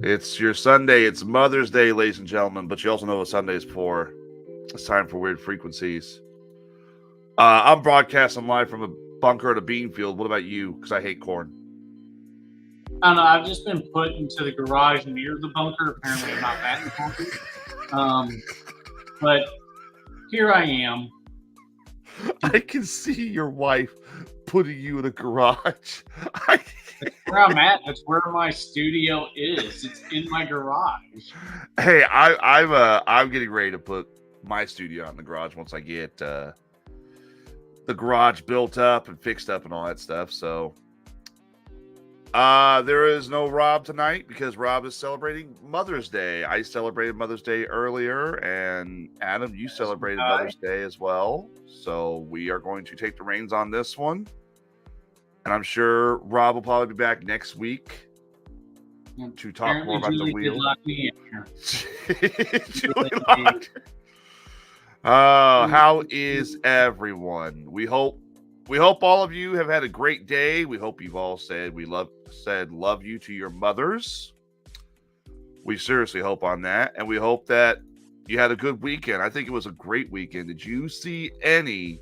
It's your Sunday. It's Mother's Day, ladies and gentlemen. But you also know what Sunday is for. It's time for Weird Frequencies. I'm broadcasting live from a bunker at a bean field. What about you? Because I hate corn. I don't know. I've just been put into the garage near the bunker. Apparently, I'm not that important. But here I am. I can see your wife putting you in a garage. Where I'm at, that's where my studio is. It's in my garage. Hey, I'm getting ready to put my studio in the garage once I get the garage built up and fixed up and all that stuff. So there is no Rob tonight because Rob is celebrating Mother's Day. I celebrated Mother's Day earlier, and Adam, you celebrated Mother's Day as well. So we are going to take the reins on this one. And I'm sure Rob will probably be back next week to talk more about the wheel. How is everyone? We hope all of you have had a great day. We hope you've all said love you to your mothers. We seriously hope on that, and we hope that you had a good weekend. I think it was a great weekend. Did you see any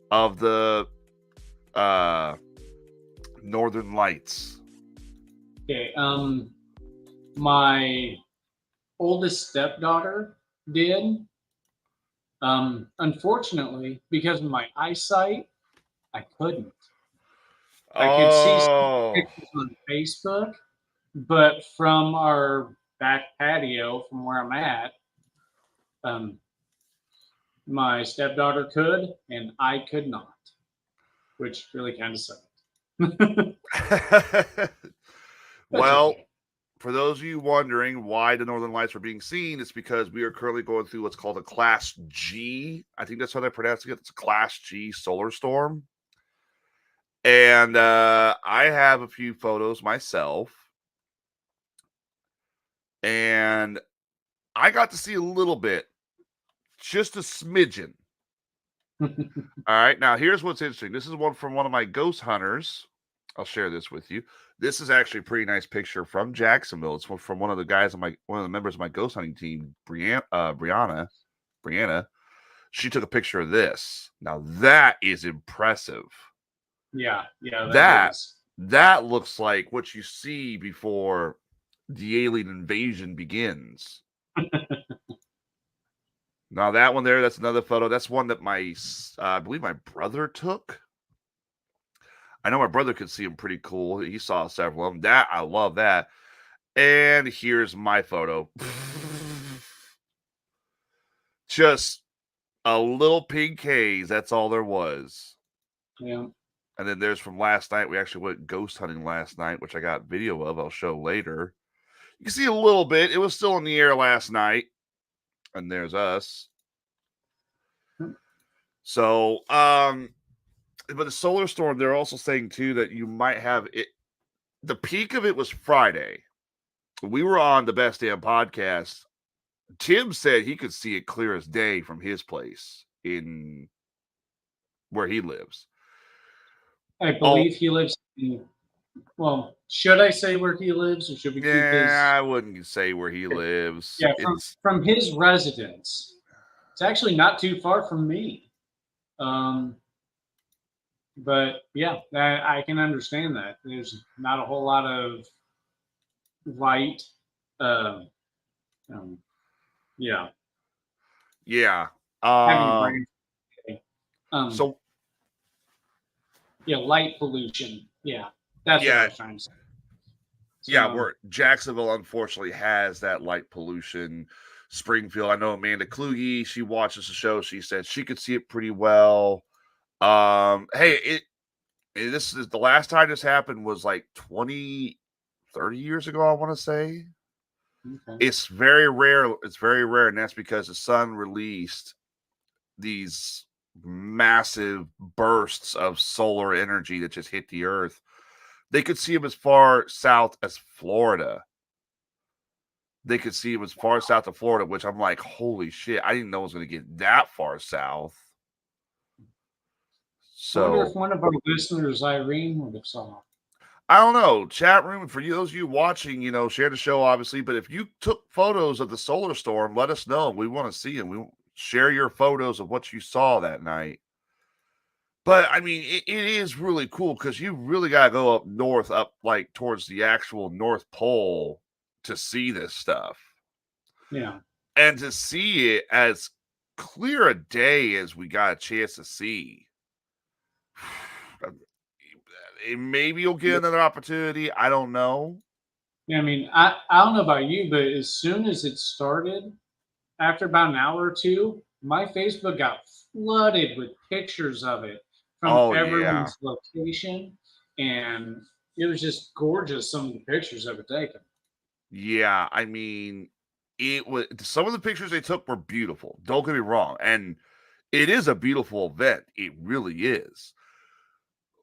of the Northern Lights? Okay. My oldest stepdaughter did. Unfortunately, because of my eyesight, I couldn't. I could see some pictures on Facebook, but from our back patio, from where I'm at, my stepdaughter could, and I could not, which really kind of sucked. Well, okay. For those of you wondering why the Northern Lights are being seen, it's because we are currently going through what's called a Class G. I think that's how they're pronouncing it. It's a Class G solar storm. And I have a few photos myself. And I got to see a little bit, just a smidgen. All right. Now, here's what's interesting. This is one from one of my ghost hunters. I'll share this with you. This is actually a pretty nice picture from Jacksonville. It's from one of the guys on one of the members of my ghost hunting team, Brianna. She took a picture of this. Now that is impressive. Yeah, that looks like what you see before the alien invasion begins. Now that one there, that's another photo. That's one that I believe my brother took. I know my brother could see them pretty cool. He saw several of them. That I love that. And here's my photo. Just a little pink haze. That's all there was. Yeah. And then there's from last night. We actually went ghost hunting last night, which I got video of. I'll show later. You can see a little bit. It was still in the air last night. And there's us. So, but the solar storm, they're also saying too that you might have it. The peak of it was Friday. We were on the Best Damn Podcast. Tim said he could see it clear as day from his place in where he lives. I believe he lives in, well, should I say where he lives or should we keep his? I wouldn't say where he lives. Yeah, from his residence. It's actually not too far from me. But yeah, I can understand that. There's not a whole lot of light. Yeah. Yeah. So. Yeah, light pollution. Yeah, that's what I was trying to say. So, yeah, where Jacksonville unfortunately has that light pollution. Springfield, I know Amanda Kluge, she watches the show. She said she could see it pretty well. Hey, this is the last time this happened was like 20, 30 years ago, I want to say. Okay. It's very rare. It's very rare, and that's because the sun released these massive bursts of solar energy that just hit the earth. They could see them as far south as Florida. They could see them as far south of Florida, which I'm like, holy shit, I didn't know it was going to get that far south. So, I wonder if one of our listeners, Irene, would have saw. I don't know. Chat room, for those of you watching, share the show, obviously. But if you took photos of the solar storm, let us know. We want to see them. We share your photos of what you saw that night. But I mean, it is really cool because you really got to go up north, up like towards the actual North Pole to see this stuff. Yeah. And to see it as clear a day as we got a chance to see. Maybe you'll get another opportunity. I don't know. Yeah, I mean, I don't know about you, but as soon as it started, after about an hour or two, my Facebook got flooded with pictures of it from Oh, yeah. everyone's location, and it was just gorgeous. Some of the pictures that were taken. Yeah. I mean, it was some of the pictures they took were beautiful. Don't get me wrong. And it is a beautiful event. It really is.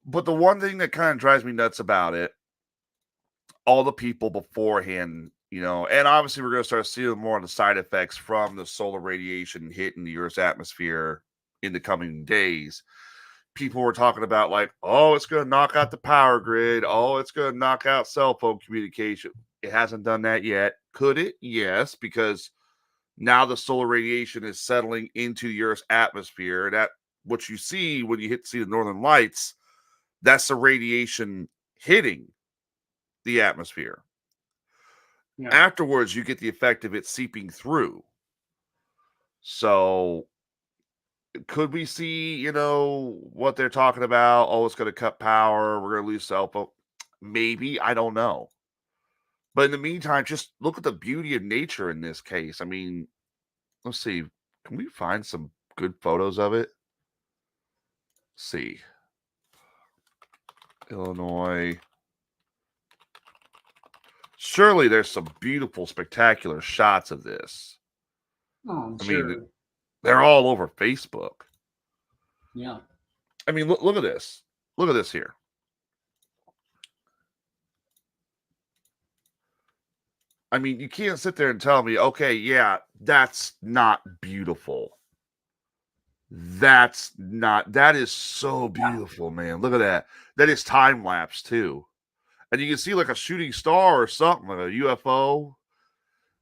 But the one thing that kind of drives me nuts about it, all the people beforehand, and obviously we're going to start seeing more of the side effects from the solar radiation hitting the Earth's atmosphere in the coming days. People were talking about, like, oh, it's going to knock out the power grid. Oh, it's going to knock out cell phone communication. It hasn't done that yet. Could it? Yes, because now the solar radiation is settling into the Earth's atmosphere. That what you see when you see the northern lights, that's the radiation hitting the atmosphere. Yeah. Afterwards, you get the effect of it seeping through. So could we see, what they're talking about? Oh, it's going to cut power. We're going to lose cell phone. Maybe. I don't know. But in the meantime, just look at the beauty of nature in this case. I mean, let's see. Can we find some good photos of it? Let's see. Illinois. Surely there's some beautiful, spectacular shots of this. Oh, I'm I sure. mean, they're all over Facebook. Yeah. I mean, look at this. Look at this here. I mean, you can't sit there and tell me, okay, yeah, that's not beautiful. That is so beautiful, man. Look at that. That is time lapse too. And you can see like a shooting star or something, like a UFO.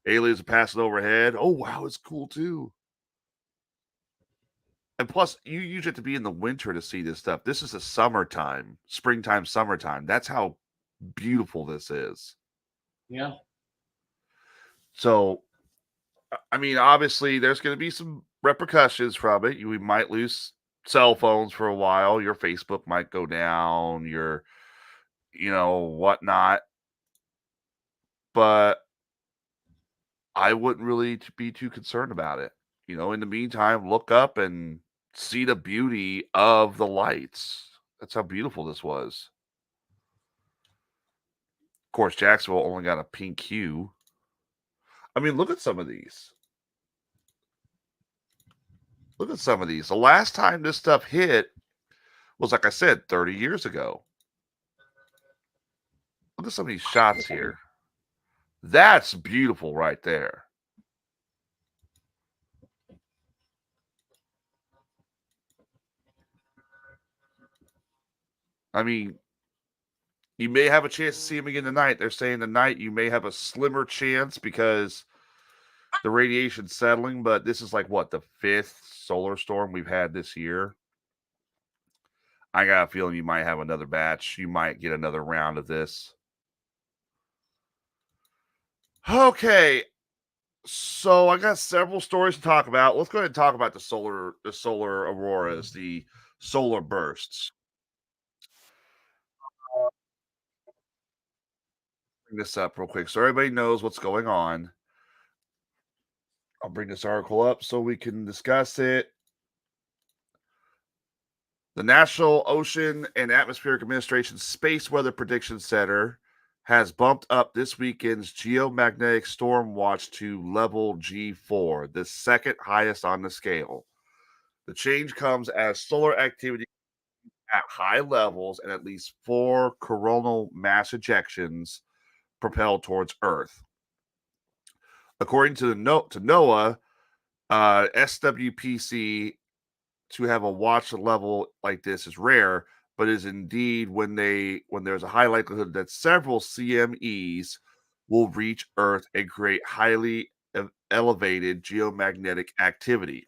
Aliens are passing overhead. Oh, wow, it's cool too. And plus, you usually have to be in the winter to see this stuff. This is the summertime, springtime, summertime. That's how beautiful this is. Yeah. So, I mean, obviously, there's going to be some repercussions from it. We might lose cell phones for a while. Your Facebook might go down. Your, whatnot. But I wouldn't really be too concerned about it. In the meantime, look up and see the beauty of the lights. That's how beautiful this was. Of course, Jacksonville only got a pink hue. I mean, look at some of these. Look at some of these. The last time this stuff hit was, like I said, 30 years ago. Look at some of these shots here. That's beautiful right there. I mean, you may have a chance to see him again tonight. They're saying tonight you may have a slimmer chance because the radiation's settling, but this is like what, the 5th solar storm we've had this year. I got a feeling you might have another batch. You might get another round of this. Okay. So I got several stories to talk about. Let's go ahead and talk about the solar auroras, the solar bursts. Bring this up real quick so everybody knows what's going on. I'll bring this article up so we can discuss it. The National Ocean and Atmospheric Administration Space Weather Prediction Center has bumped up this weekend's geomagnetic storm watch to level G4, the second highest on the scale. The change comes as solar activity at high levels and at least 4 coronal mass ejections propelled towards Earth. According to NOAA, SWPC, to have a watch level like this is rare, but is indeed when there's a high likelihood that several CMEs will reach Earth and create highly elevated geomagnetic activity.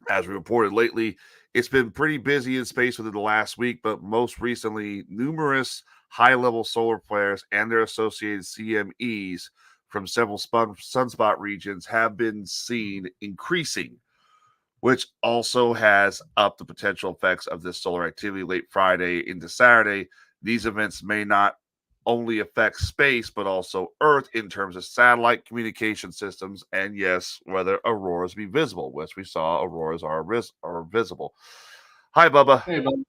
As we reported lately, it's been pretty busy in space within the last week, but most recently, numerous high-level solar flares and their associated CMEs from several sunspot regions have been seen increasing, which also has up the potential effects of this solar activity late Friday into Saturday. These events may not only affect space, but also Earth in terms of satellite communication systems, and yes, whether auroras be visible, which we saw auroras are visible. Hi, Bubba. Hey, bud.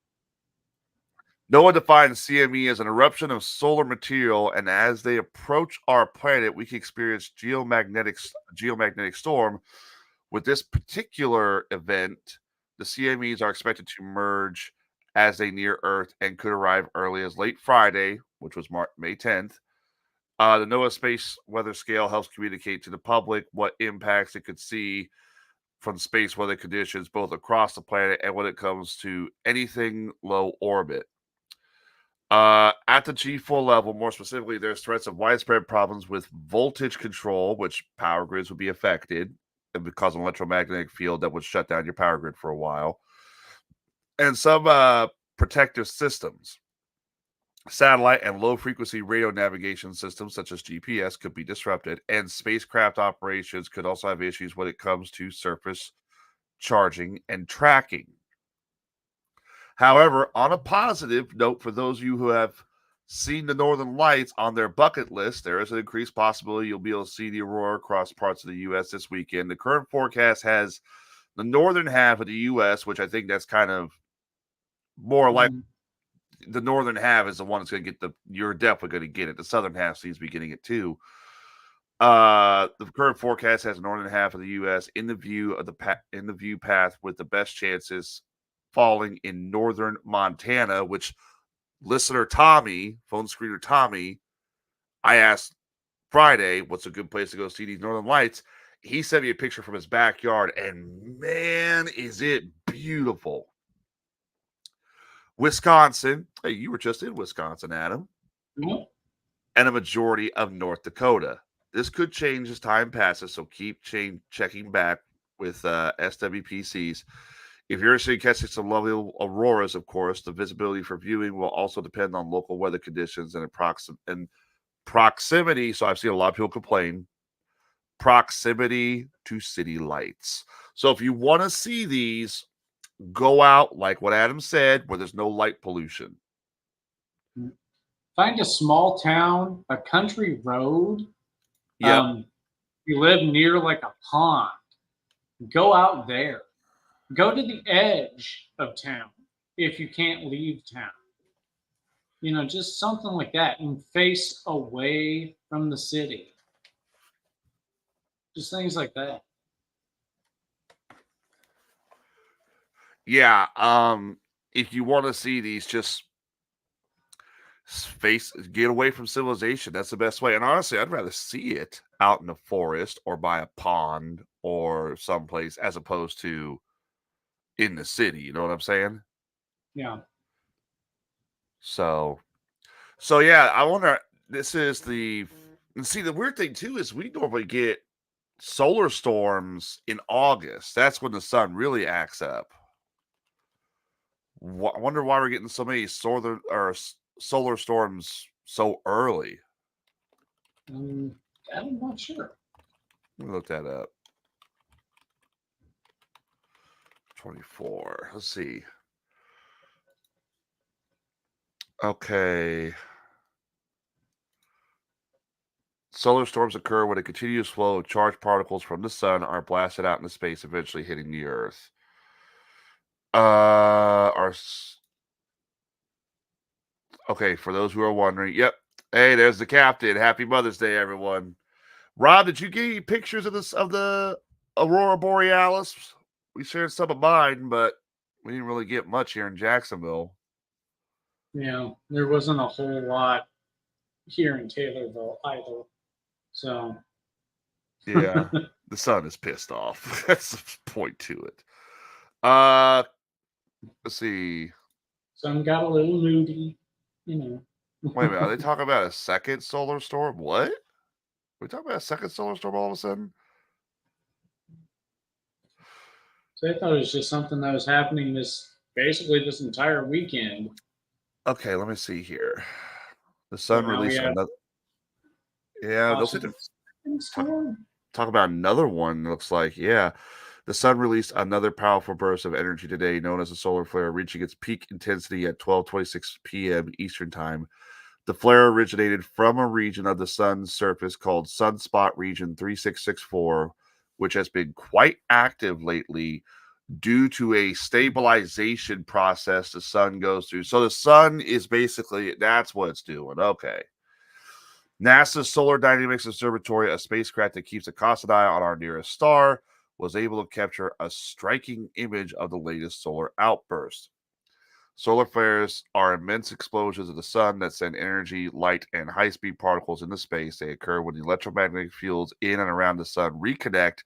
NOAA defines CME as an eruption of solar material, and as they approach our planet, we can experience geomagnetic storm. With this particular event, the CMEs are expected to merge as they near Earth and could arrive early as late Friday, which was May 10th. The NOAA Space Weather Scale helps communicate to the public what impacts it could see from space weather conditions, both across the planet and when it comes to anything low orbit. At the G4 level, more specifically, there's threats of widespread problems with voltage control, which power grids would be affected and would cause an electromagnetic field that would shut down your power grid for a while. And some protective systems. Satellite and low-frequency radio navigation systems, such as GPS, could be disrupted, and spacecraft operations could also have issues when it comes to surface charging and tracking. However, on a positive note, for those of you who have seen the Northern Lights on their bucket list, there is an increased possibility you'll be able to see the aurora across parts of the U.S. this weekend. The current forecast has the northern half of the U.S., which I think that's kind of more like the northern half is the one that's going to get you're definitely going to get it. The southern half seems to be getting it too. The current forecast has the northern half of the U.S. in the view path with the best chances falling in northern Montana, which listener Tommy, phone screener Tommy, I asked Friday, what's a good place to go see these Northern Lights? He sent me a picture from his backyard, and man, is it beautiful. Wisconsin, hey, you were just in Wisconsin, Adam, and a majority of North Dakota. This could change as time passes, so keep checking back with SWPCs. If you're interested in catching some lovely auroras, of course, the visibility for viewing will also depend on local weather conditions and proximity. So I've seen a lot of people complain, proximity to city lights. So if you want to see these, go out, like what Adam said, where there's no light pollution. Find a small town, a country road. Yeah. You live near like a pond. Go out there. Go to the edge of town if you can't leave town. Just something like that, and face away from the city. Just things like that. Yeah. If you want to see these, just get away from civilization. That's the best way. And honestly, I'd rather see it out in the forest or by a pond or someplace as opposed to in the city. You know what I'm saying? Yeah. So yeah, I wonder, this is the weird thing too is we normally get solar storms in August. That's when the sun really acts up. I wonder why we're getting so many solar storms so early. I'm not sure. Let me look that up. 24. Let's see. Okay. Solar storms occur when a continuous flow of charged particles from the sun are blasted out into space, eventually hitting the Earth. Okay, for those who are wondering, yep. Hey, there's the captain. Happy Mother's Day, everyone. Rob, did you get any pictures of the Aurora Borealis? We shared some of mine, but we didn't really get much here in Jacksonville. Yeah, there wasn't a whole lot here in Taylorville either. So yeah, the sun is pissed off. That's the point to it. Let's see. Sun got a little moody, you know. Wait a minute, are they talking about a second solar storm? What? Are we talking about a second solar storm all of a sudden? So I thought it was just something that was happening basically this entire weekend. Okay, let me see here. The So sun now we released have another. Yeah, they'll say possible second talk, storm. talk about another one. Looks like, yeah. The sun released another powerful burst of energy today, known as a solar flare, reaching its peak intensity at 12:26 p.m. Eastern Time. The flare originated from a region of the sun's surface called Sunspot Region 3664, which has been quite active lately due to a stabilization process the sun goes through. So the sun is basically, that's what it's doing. Okay. NASA's Solar Dynamics Observatory, a spacecraft that keeps a constant eye on our nearest star, was able to capture a striking image of the latest solar outburst. Solar flares are immense explosions of the sun that send energy, light, and high speed particles into space. They occur when the electromagnetic fields in and around the sun reconnect,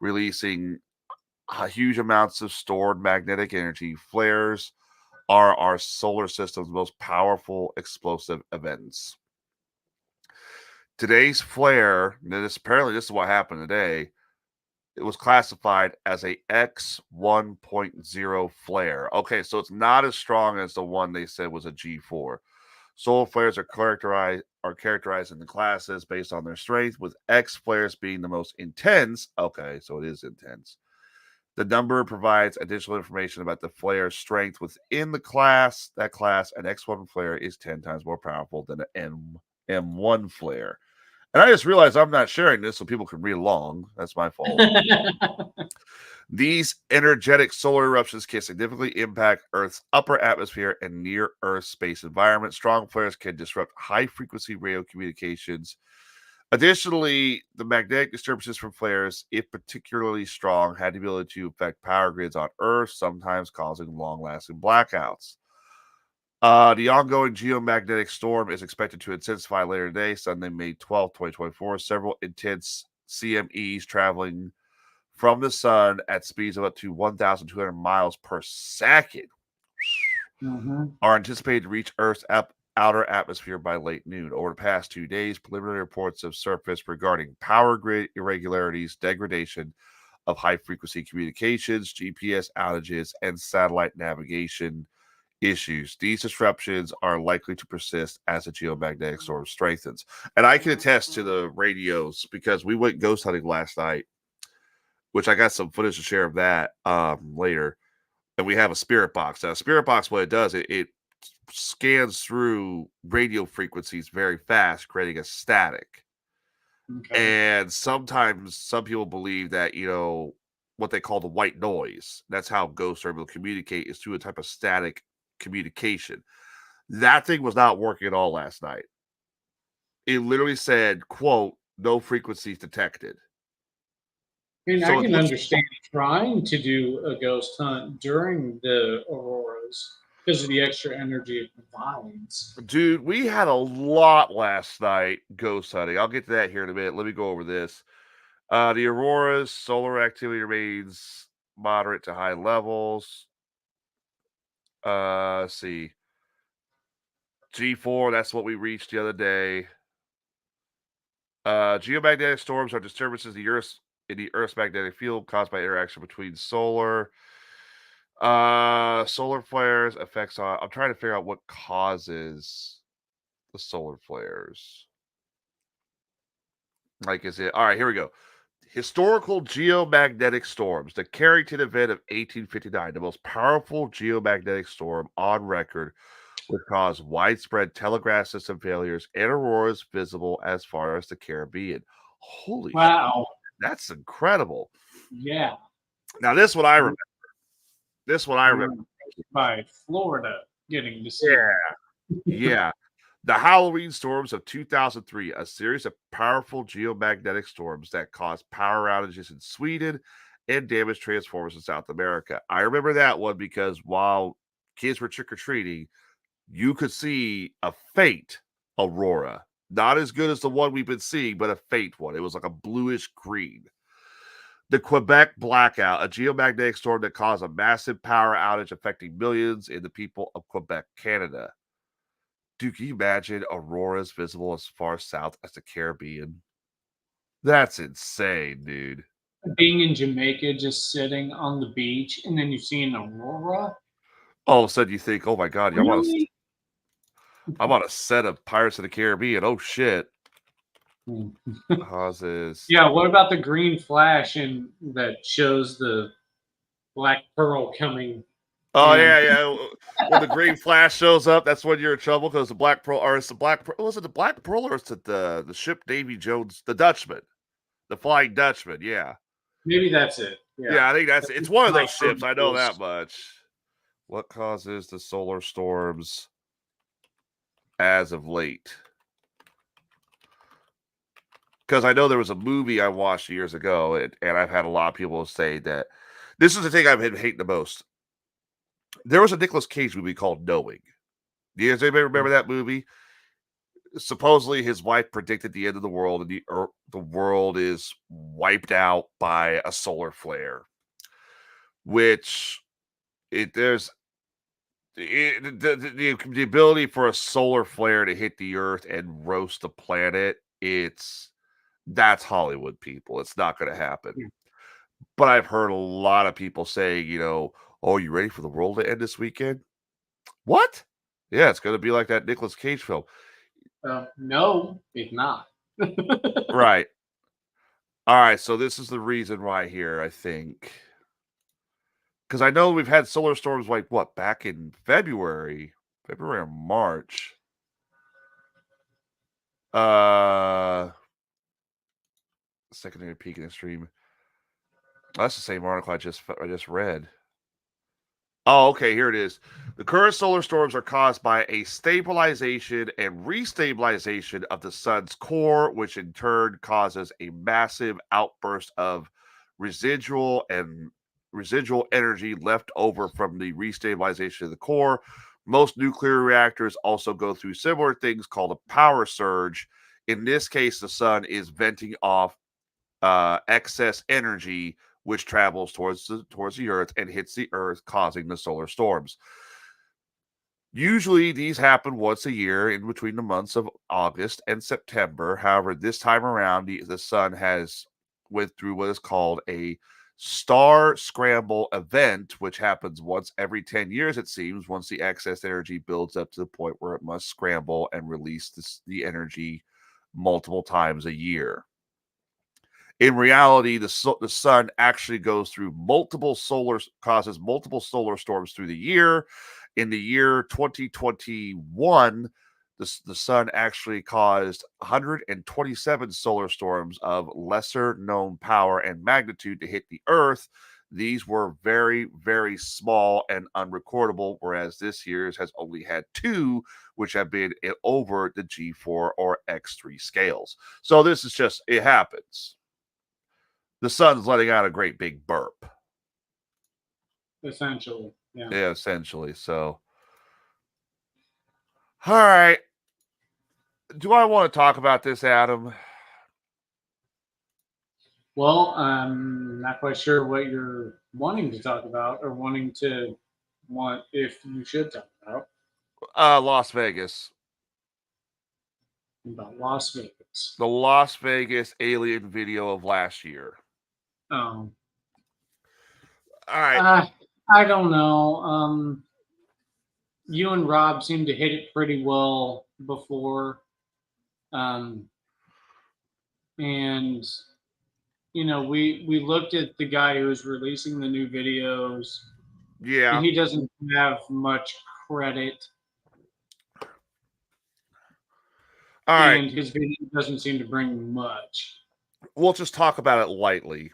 releasing huge amounts of stored magnetic energy. Flares are our solar system's most powerful explosive events. Today's flare, apparently this is what happened today. It was classified as a X 1.0 flare. Okay, so it's not as strong as the one they said was a G4. Solar flares are characterized in the classes based on their strength, with X flares being the most intense. Okay, so it is intense. The number provides additional information about the flare's strength within the class. That class, an X1 flare, is 10 times more powerful than an M1 flare. And I just realized I'm not sharing this so people can read along. That's my fault. These energetic solar eruptions can significantly impact Earth's upper atmosphere and near Earth space environment. Strong flares can disrupt high frequency radio communications. Additionally, the magnetic disturbances from flares, if particularly strong, had the ability to affect power grids on Earth, sometimes causing long lasting blackouts. The ongoing geomagnetic storm is expected to intensify later today, Sunday, May 12th, 2024. Several intense CMEs traveling from the sun at speeds of up to 1,200 miles per second are anticipated to reach Earth's outer atmosphere by late noon. Over the past 2 days, preliminary reports have surfaced regarding power grid irregularities, degradation of high frequency communications, GPS outages, and satellite navigation issues. These disruptions are likely to persist as the geomagnetic storm strengthens. And I can attest to the radios because we went ghost hunting last night, which I got some footage to share of that later. And we have a spirit box. Now, a spirit box, what it does, it scans through radio frequencies very fast, creating a static. Okay. And sometimes some people believe that, what they call the white noise, that's how ghosts are able to communicate, is through a type of static communication. That thing was not working at all last night. It literally said, quote, no frequencies detected. I mean, So I it can looks, understand trying to do a ghost hunt during the auroras because of the extra energy it provides. dude, we had a lot last night ghost hunting. I'll get to that here in a minute. Let me go over this. The auroras, solar activity remains moderate to high levels. Let's see. G4, that's what we reached the other day. Geomagnetic storms are disturbances in the Earth's magnetic field caused by interaction between solar flares effects on. I'm trying to figure out what causes the solar flares. Like, is it all right? Here we go. Historical geomagnetic storms. The Carrington event of 1859, the most powerful geomagnetic storm on record, would cause widespread telegraph system failures and auroras visible as far as the Caribbean. Holy shit, Wow. that's incredible. Yeah. Now, this one I remember. This one I remember. By Florida getting to see. Yeah. The Halloween storms of 2003, a series of powerful geomagnetic storms that caused power outages in Sweden and damaged transformers in South America. I remember that one because while kids were trick or treating, you could see a faint aurora. Not as good as the one we've been seeing, but a faint one. It was like a bluish green. The Quebec blackout, a geomagnetic storm that caused a massive power outage affecting millions in the people of Quebec, Canada. Dude, can you imagine auroras visible as far south as the Caribbean? That's insane, dude. Being in Jamaica, just sitting on the beach, and then you see an aurora. All of a sudden, you think, "Oh my god, Really? I'm on a set of Pirates of the Caribbean. Oh shit!" Causes. Yeah. What about the green flash and that shows the black pearl coming Oh in? yeah, yeah. When the green flash shows up, that's when you're in trouble because the black pearl, or it's the black pearl. Was it the black pearl or is it the ship Davy Jones, the Dutchman, the Flying Dutchman? Yeah, Maybe that's it. Yeah. yeah. I think it's one of those ships. I know that Microburst. much. What causes the solar storms as of late? Because I know there was a movie I watched years ago, and I've had a lot of people say that this is the thing I've been hating the most. There was a Nicolas Cage movie called Knowing. Do you guys anybody remember that movie? Supposedly, his wife predicted the end of the world, and the world is wiped out by a solar flare. Which there's the ability for a solar flare to hit the Earth and roast the planet. That's Hollywood, people. It's not going to happen. Yeah. But I've heard a lot of people saying, "Oh, you ready for the world to end this weekend?" What? Yeah, it's going to be like that Nicolas Cage film. No, it's not. Right. All right. So this is the reason why here, I think. Because I know we've had solar storms like what, back in February or March. Secondary peak in the stream. Oh, that's the same article I just read. Oh, okay, here it is. The current solar storms are caused by a stabilization and restabilization of the sun's core, which in turn causes a massive outburst of residual energy left over from the restabilization of the core. Most nuclear reactors also go through similar things called a power surge. In this case, the sun is venting off excess energy, which travels towards the Earth and hits the Earth, causing the solar storms. Usually, these happen once a year in between the months of August and September. However, this time around, the sun has went through what is called a star scramble event, which happens once every 10 years, it seems, once the excess energy builds up to the point where it must scramble and release the energy multiple times a year. In reality, the sun actually goes through causes multiple solar storms through the year. In the year 2021, the sun actually caused 127 solar storms of lesser known power and magnitude to hit the Earth. These were very, very small and unrecordable, whereas this year's has only had 2, which have been over the G4 or X3 scales. So this is just, it happens. The sun's letting out a great big burp. Essentially, yeah. Yeah, essentially. So, all right. Do I want to talk about this, Adam? Well, I'm not quite sure what you're wanting to talk about or if you should talk Las Vegas. about Las Vegas. The Las Vegas alien video of last year. All right. I don't know. You and Rob seem to hit it pretty well before. And we looked at the guy who was releasing the new videos. Yeah. And he doesn't have much credit. All right. And his video doesn't seem to bring much. We'll just talk about it lightly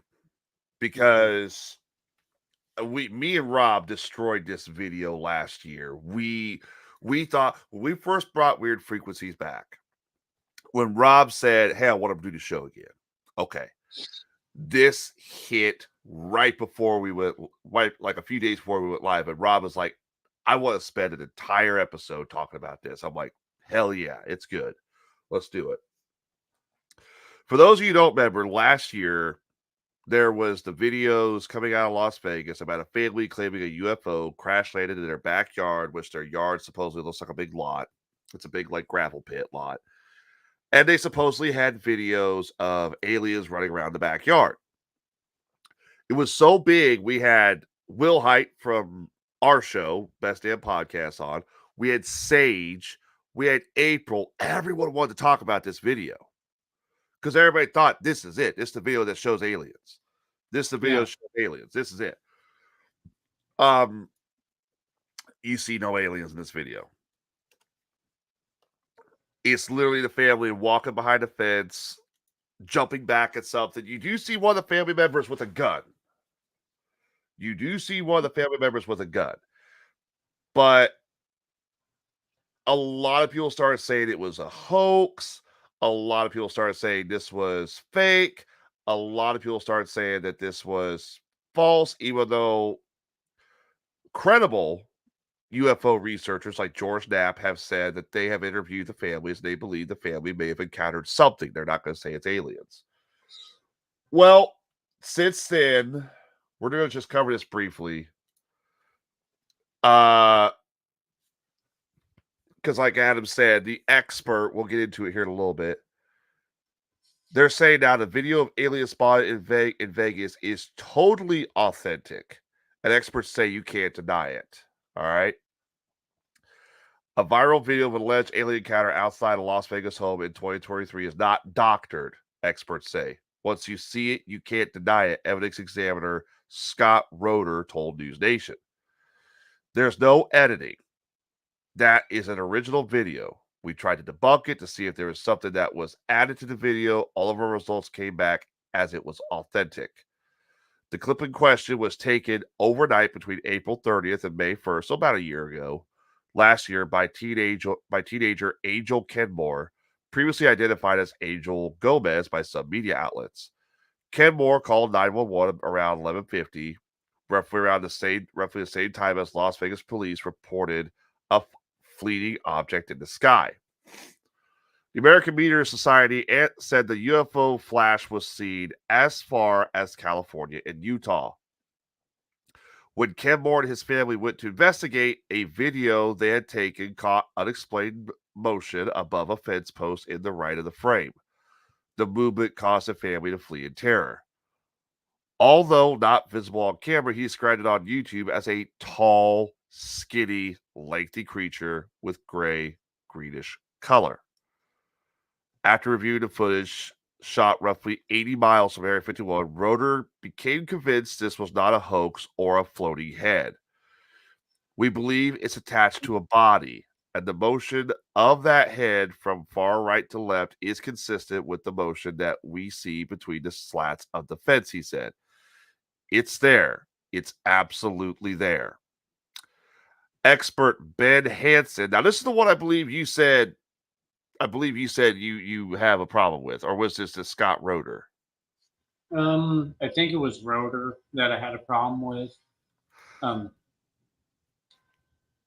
because me and Rob destroyed this video last year. We thought when we first brought Weird Frequencies back, when Rob said, "Hey, I want to do the show again." Okay. This hit right before we went, like a few days before we went live, and Rob was like, "I want to spend an entire episode talking about this." I'm like, "Hell yeah, it's good. Let's do it." For those of you who don't remember, last year, there was the videos coming out of Las Vegas about a family claiming a UFO crash landed in their backyard, which their yard supposedly looks like a big lot. It's a big, like, gravel pit lot. And they supposedly had videos of aliens running around the backyard. It was so big, we had Will Height from our show, Best Damn Podcast, on. We had Sage. We had April. Everyone wanted to talk about this video because everybody thought this is it. This is the video that shows aliens. This is the video that shows aliens. This is it. You see no aliens in this video. It's literally the family walking behind a fence, jumping back at something. You do see one of the family members with a gun. But a lot of people started saying it was a hoax. A lot of people started saying this was fake. A lot of people started saying that this was false, even though credible UFO researchers like George Knapp have said that they have interviewed the families. They believe the family may have encountered something. They're not going to say it's aliens. Well, since then, we're going to just cover this briefly. Because like Adam said, the expert, we'll get into it here in a little bit. They're saying now the video of alien spotted in Vegas is totally authentic. And experts say you can't deny it. All right. A viral video of an alleged alien encounter outside a Las Vegas home in 2023 is not doctored, experts say. Once you see it, you can't deny it, evidence examiner Scott Roeder told News Nation. There's no editing. That is an original video. We tried to debunk it to see if there was something that was added to the video. All of our results came back as it was authentic. The clip in question was taken overnight between April 30th and May 1st, so about a year ago, last year by teenager Angel Kenmore, previously identified as Angel Gomez by some media outlets. Kenmore called 911 around 11:50, roughly the same time as Las Vegas police reported a fleeting object in the sky. The American Meteor Society said the UFO flash was seen as far as California and Utah. When Kenmore and his family went to investigate, a video they had taken caught unexplained motion above a fence post in the right of the frame. The movement caused the family to flee in terror. Although not visible on camera, he described it on YouTube as a tall, skinny, lengthy creature with gray-greenish color. After reviewing the footage shot roughly 80 miles from Area 51, Roeder became convinced this was not a hoax or a floating head. We believe it's attached to a body, and the motion of that head from far right to left is consistent with the motion that we see between the slats of the fence, he said. It's there. It's absolutely there. Expert Ben Hansen. Now, this is the one I believe you said you have a problem with, or was this the Scott Roeder? I think it was Roeder that I had a problem with. I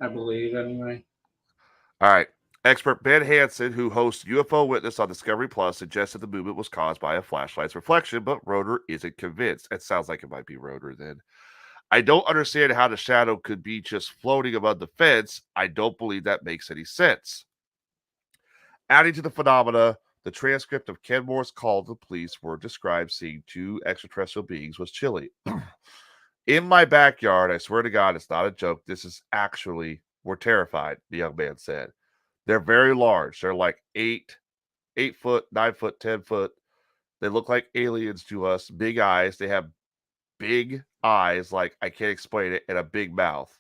believe anyway. All right. Expert Ben Hansen, who hosts UFO Witness on Discovery Plus, suggested the movement was caused by a flashlight's reflection, but Roeder isn't convinced. It sounds like it might be Roeder then. I don't understand how the shadow could be just floating above the fence. I don't believe that makes any sense. Adding to the phenomena, the transcript of Kenmore's call to the police where described seeing two extraterrestrial beings was chilling. In my backyard, I swear to God, it's not a joke. This is actually, we're terrified, the young man said. They're very large. They're like 8 foot, 9 foot, 10 foot. They look like aliens to us. Big eyes. They have big eyes, like I can't explain it, and a big mouth.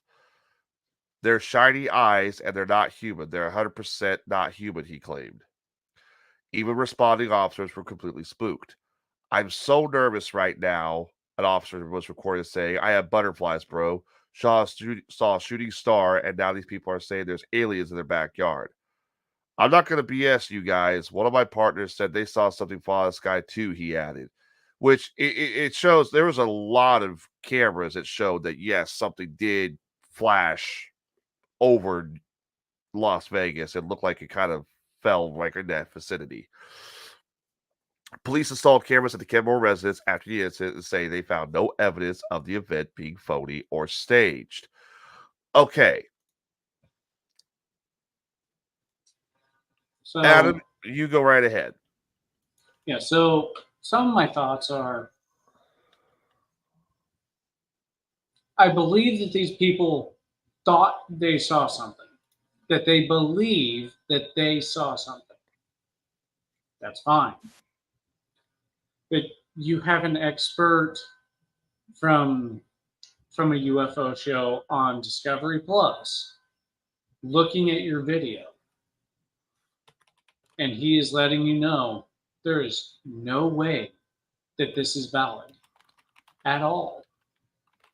They're shiny eyes, and they're not human. They're 100% not human, he claimed. Even responding officers were completely spooked. I'm so nervous right now, an officer was recorded saying, I have butterflies, bro. Saw a shooting star, and now these people are saying there's aliens in their backyard. I'm not going to BS you guys. One of my partners said they saw something fall out of the sky too, he added. Which it shows there was a lot of cameras that showed that, yes, something did flash over Las Vegas. It looked like it kind of fell right in that vicinity. Police installed cameras at the Kenmore residence after the incident and say they found no evidence of the event being phony or staged. Okay, So, Adam, you go right ahead. yeah, so some of my thoughts are I believe that these people thought they saw something, that they believe that they saw something. That's fine. But you have an expert from a UFO show on Discovery Plus looking at your video, and he is letting you know there is no way that this is valid at all.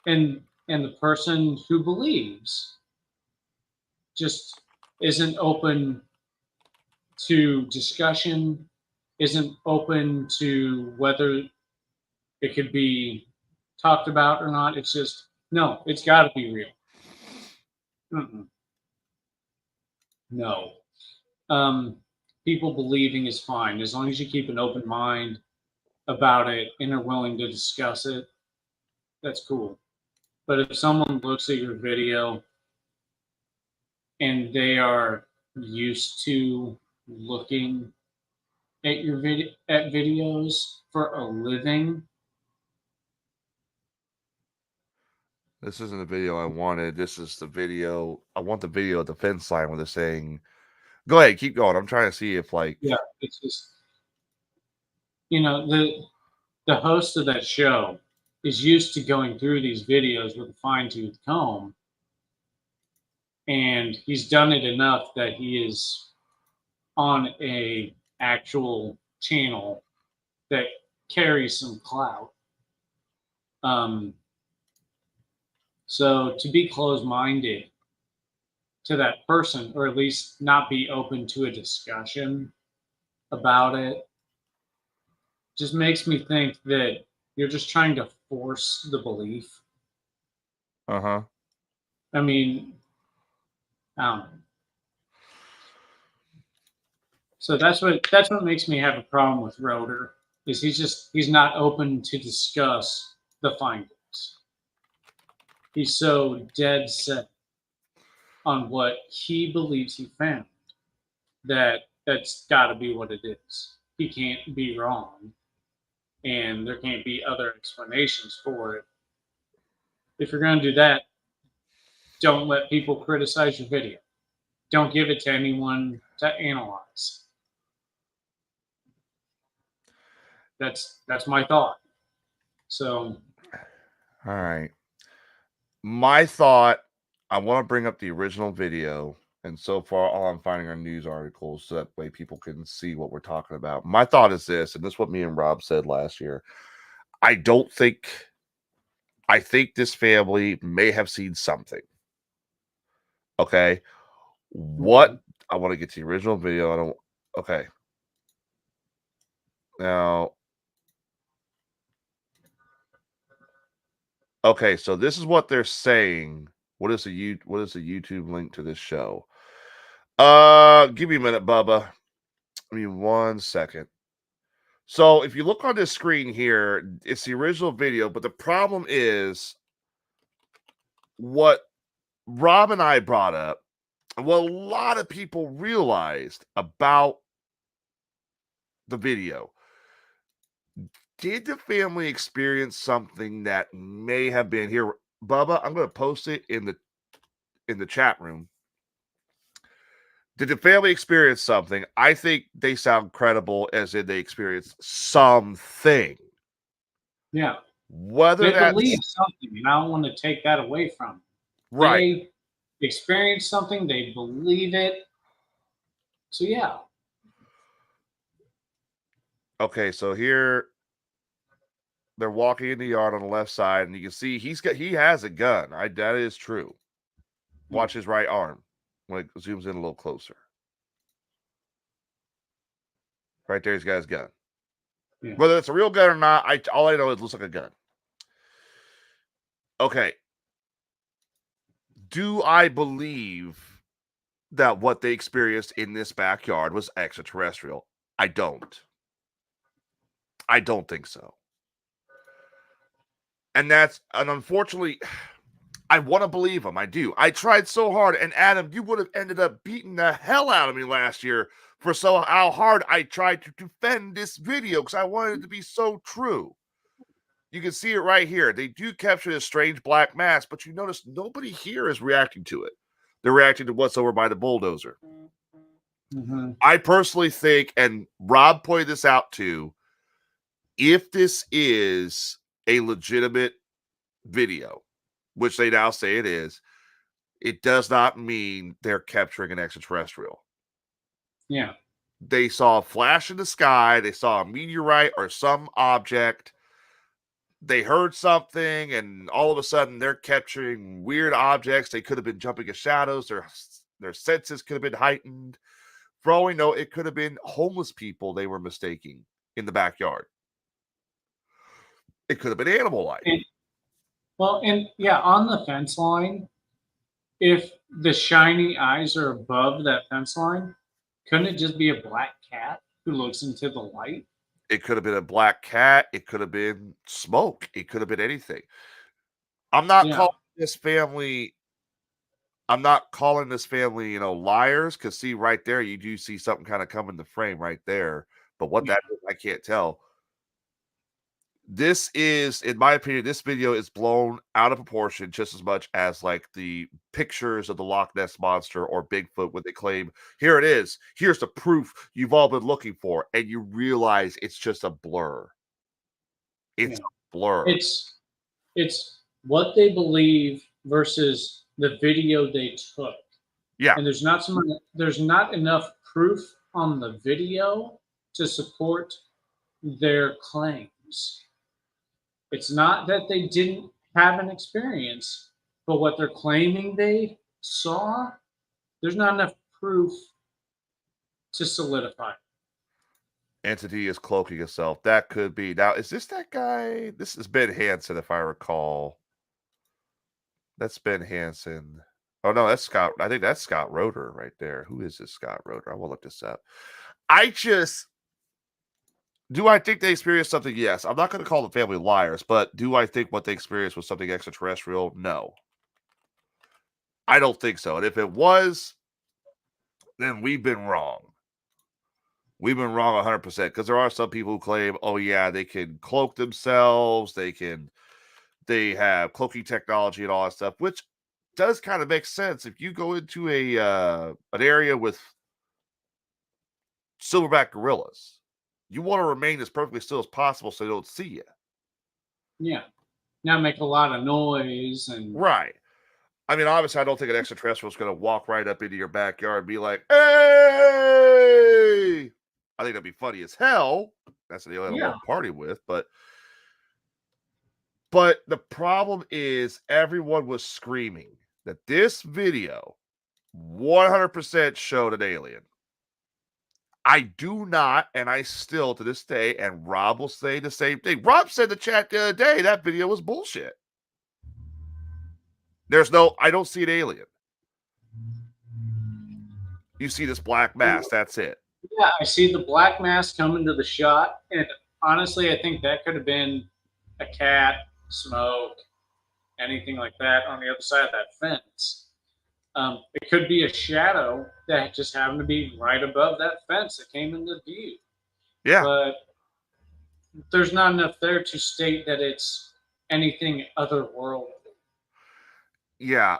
And the person who believes just isn't open to discussion, isn't open to whether it could be talked about or not. It's just, no, it's got to be real. Mm-mm. No. People believing is fine as long as you keep an open mind about it and are willing to discuss it. That's cool. But if someone looks at your video and they are used to looking at your videos for a living. This isn't the video I wanted. This is the video. I want the video at the fence line where they're saying, go ahead, keep going. I'm trying to see if Yeah, it's just the host of that show is used to going through these videos with a fine-tooth comb, and he's done it enough that he is on a actual channel that carries some clout. So to be closed-minded to that person, or at least not be open to a discussion about it, just makes me think that you're just trying to force the belief. uh-huh. I mean, I don't know. So that's what makes me have a problem with Roeder, is he's not open to discuss the findings. He's so dead set on what he believes he found that that's got to be what it is. He can't be wrong, and there can't be other explanations for it. If you're going to do that, don't let people criticize your video. Don't give it to anyone to analyze. That's my thought. So, all right. My thought, I want to bring up the original video. And so far, all I'm finding are news articles so that way people can see what we're talking about. My thought is this, and this is what me and Rob said last year. I think this family may have seen something. Okay. What? I want to get to the original video. Okay. Now, okay, so this is what they're saying. What is the YouTube link to this show? Give me a minute, Bubba. Give me 1 second. So if you look on this screen here, it's the original video, but the problem is what Rob and I brought up, what a lot of people realized about the video. Did the family experience something that may have been here? Bubba, I'm going to post it in the chat room. Did the family experience something? I think they sound credible as in they experienced something. yeah. Whether they believe something, and I don't want to take that away from them. Right. They experience something, they believe it. So yeah. Okay, so here they're walking in the yard on the left side, and you can see he has a gun. That is true. Watch his right arm when it zooms in a little closer. Right there, he's got his gun. Yeah. Whether it's a real gun or not, all I know is it looks like a gun. Okay. Do I believe that what they experienced in this backyard was extraterrestrial? I don't. I don't think so. And unfortunately, I want to believe him. I do. I tried so hard, and Adam, you would have ended up beating the hell out of me last year for how hard I tried to defend this video because I wanted it to be so true. You can see it right here. They do capture this strange black mass, but you notice nobody here is reacting to it. They're reacting to what's over by the bulldozer. Mm-hmm. I personally think, and Rob pointed this out too, if this is a legitimate video, which they now say it is, it does not mean they're capturing an extraterrestrial. Yeah. They saw a flash in the sky. They saw a meteorite or some object. They heard something, and all of a sudden they're capturing weird objects. They could have been jumping in shadows. Their senses could have been heightened. For all we know, it could have been homeless people they were mistaking in the backyard. It could have been animal life. On the fence line, if the shiny eyes are above that fence line, couldn't it just be a black cat who looks into the light? It could have been a black cat. It could have been smoke. It could have been anything. I'm not calling this family, liars, because see right there, you do see something kind of come in the frame right there. But what that is, I can't tell. This is, in my opinion, this video is blown out of proportion just as much as like the pictures of the Loch Ness Monster or Bigfoot when they claim, here it is, here's the proof you've all been looking for, and you realize it's just a blur. It's a blur. It's what they believe versus the video they took. Yeah. And there's not enough proof on the video to support their claims. It's not that they didn't have an experience, but what they're claiming they saw, there's not enough proof to solidify. Entity is cloaking itself. That could be. Now, is this that guy? This is Ben Hansen, if I recall. That's Ben Hansen. Oh, no, that's Scott. I think that's Scott Roeder right there. Who is this Scott Roeder? I will look this up. Do I think they experienced something? Yes. I'm not going to call the family liars, but do I think what they experienced was something extraterrestrial? No. I don't think so. And if it was, then we've been wrong. We've been wrong 100% because there are some people who claim, oh, yeah, they can cloak themselves. They have cloaking technology and all that stuff, which does kind of make sense. If you go into an area with silverback gorillas, you want to remain as perfectly still as possible so they don't see you. Yeah. Not make a lot of noise. Right. I mean, obviously, I don't think an extraterrestrial is going to walk right up into your backyard and be like, hey! I think that'd be funny as hell. That's the only one to party with. But the problem is everyone was screaming that this video 100% showed an alien. I do not, and I still to this day, and Rob will say the same thing. Rob said in the chat the other day that video was bullshit. I don't see an alien. You see this black mass, that's it. Yeah, I see the black mass come into the shot, and honestly, I think that could have been a cat, smoke, anything like that on the other side of that fence. It could be a shadow that just happened to be right above that fence that came into view. Yeah. But there's not enough there to state that it's anything otherworldly. Yeah.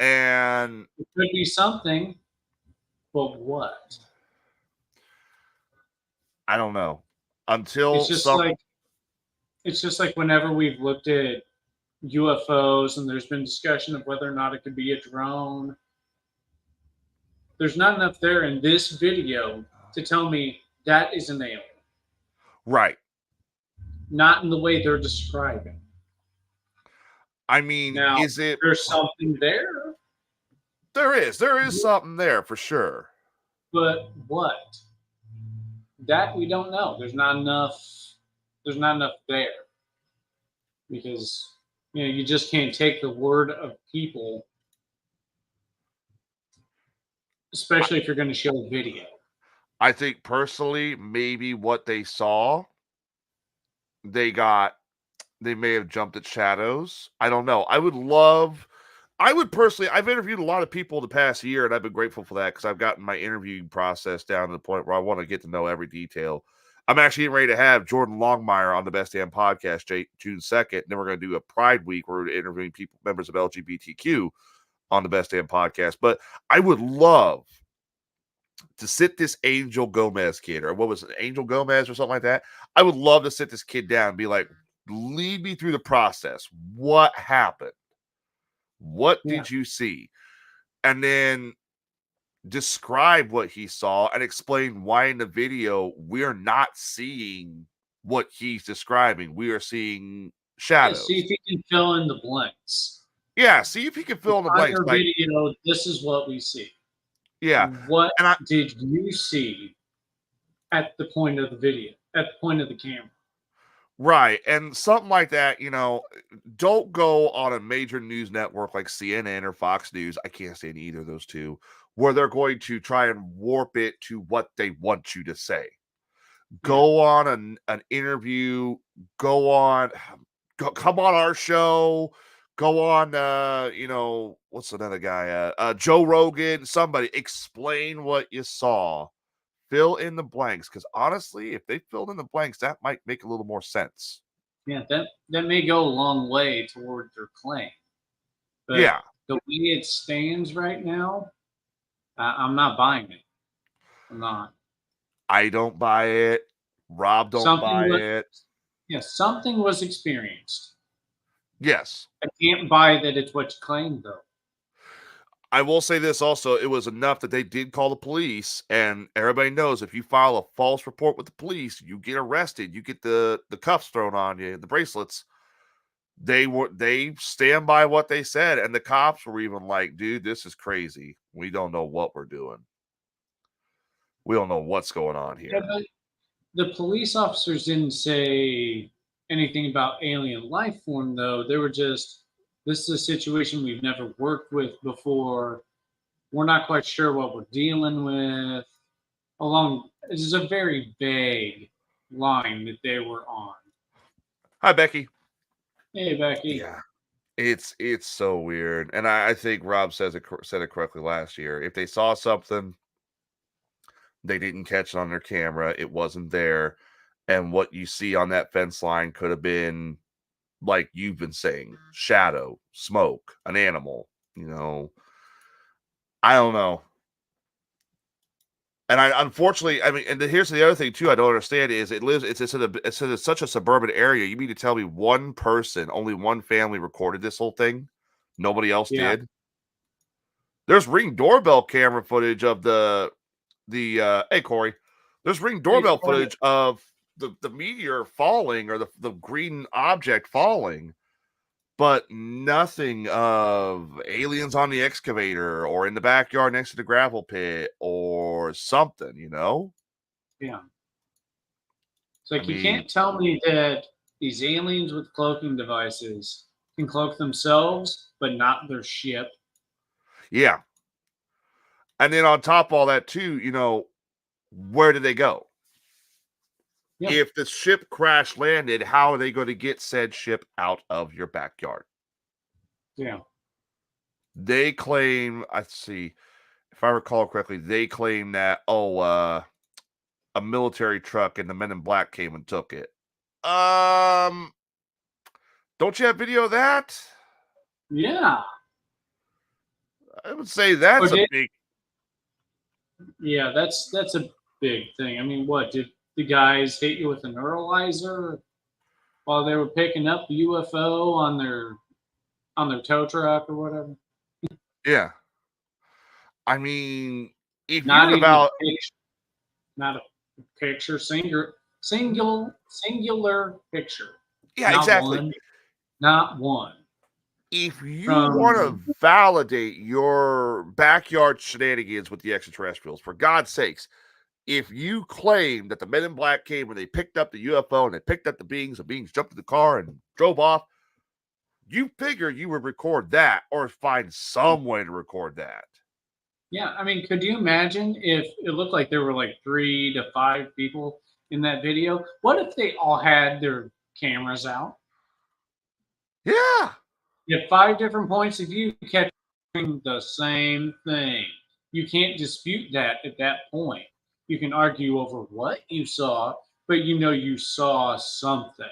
And it could be something, but what? I don't know. Until it's just like whenever we've looked at UFOs and there's been discussion of whether or not it could be a drone. There's not enough there in this video to tell me that is an alien. Right. Not in the way they're describing. I mean, now, is it? There's something there. There is something there for sure. But what? That we don't know. There's not enough there. Because you just can't take the word of people, especially if you're going to show a video. I think personally, maybe what they saw they may have jumped at shadows. I don't know. I've interviewed a lot of people the past year, and I've been grateful for that because I've gotten my interviewing process down to the point where I want to get to know every detail. I'm actually getting ready to have Jordan Longmire on the Best Damn Podcast June 2nd. And then we're going to do a Pride Week where we're interviewing members of LGBTQ on the Best Damn Podcast. But I would love to sit this Angel Gomez kid, or what was it, Angel Gomez or something like that. I would love to sit this kid down and be like, lead me through the process. What happened? What did you see? And then describe what he saw and explain why in the video we're not seeing what he's describing. We are seeing shadows. See if he can fill in the blanks. Yeah, see if he can fill in the blanks. Video, this is what we see. Yeah. What did you see at the point of the video, at the point of the camera? Right. And something like that, don't go on a major news network like CNN or Fox News. I can't stand either of those two, where they're going to try and warp it to what they want you to say. Go on an interview, come on our show, go on, what's another guy? Joe Rogan, somebody explain what you saw. Fill in the blanks, because honestly, if they filled in the blanks, that might make a little more sense. Yeah, that may go a long way toward their claim. But the way it stands right now, I'm not buying it. I'm not. I don't buy it. Rob don't buy it. Yeah, something was experienced. Yes. I can't buy that it's what you claim, though. I will say this also, it was enough that they did call the police, and everybody knows if you file a false report with the police, you get arrested, you get the cuffs thrown on you, the bracelets. They stand by what they said, and the cops were even like, dude, this is crazy. We don't know what we're doing. We don't know what's going on here. Yeah, but the police officers didn't say anything about alien life form, though. They were just, this is a situation we've never worked with before. We're not quite sure what we're dealing with. This is a very vague line that they were on. Hi, Becky. Hey, Becky. Yeah, it's so weird, and I think Rob said it correctly last year. If they saw something, they didn't catch it on their camera. It wasn't there, and what you see on that fence line could have been, like you've been saying, shadow, smoke, an animal, I don't know. And unfortunately, and here's the other thing too, I don't understand is it's in such a suburban area. You mean to tell me one person, only one family recorded this whole thing? Nobody else did? There's Ring doorbell camera footage of hey Corey, there's Ring doorbell footage of the meteor falling, or the green object falling, but nothing of aliens on the excavator or in the backyard next to the gravel pit or something, Yeah. It's like, you can't tell me that these aliens with cloaking devices can cloak themselves, but not their ship. Yeah. And then on top of all that too, where did they go? Yeah. If the ship crash landed, how are they going to get said ship out of your backyard? Yeah. They claim, let's see, if I recall correctly, they claim that, a military truck and the Men in Black came and took it. Don't you have video of that? Yeah. I would say that's a big. Yeah, that's a big thing. I mean, what did the guys hit you with a neuralizer while they were picking up the UFO on their tow truck or whatever? Yeah. I mean, if not about not a picture, singular picture. Yeah, not exactly. Not one. If you want to validate your backyard shenanigans with the extraterrestrials, for God's sakes, if you claim that the Men in Black came and they picked up the UFO and they picked up the beings jumped in the car and drove off, you figure you would record that or find some way to record that. Yeah, I mean, could you imagine if it looked like there were like 3 to 5 people in that video? What if they all had their cameras out. Yeah. You have 5 different points of view capturing the same thing. You can't dispute that at that point. You can argue over what you saw, but you know you saw something.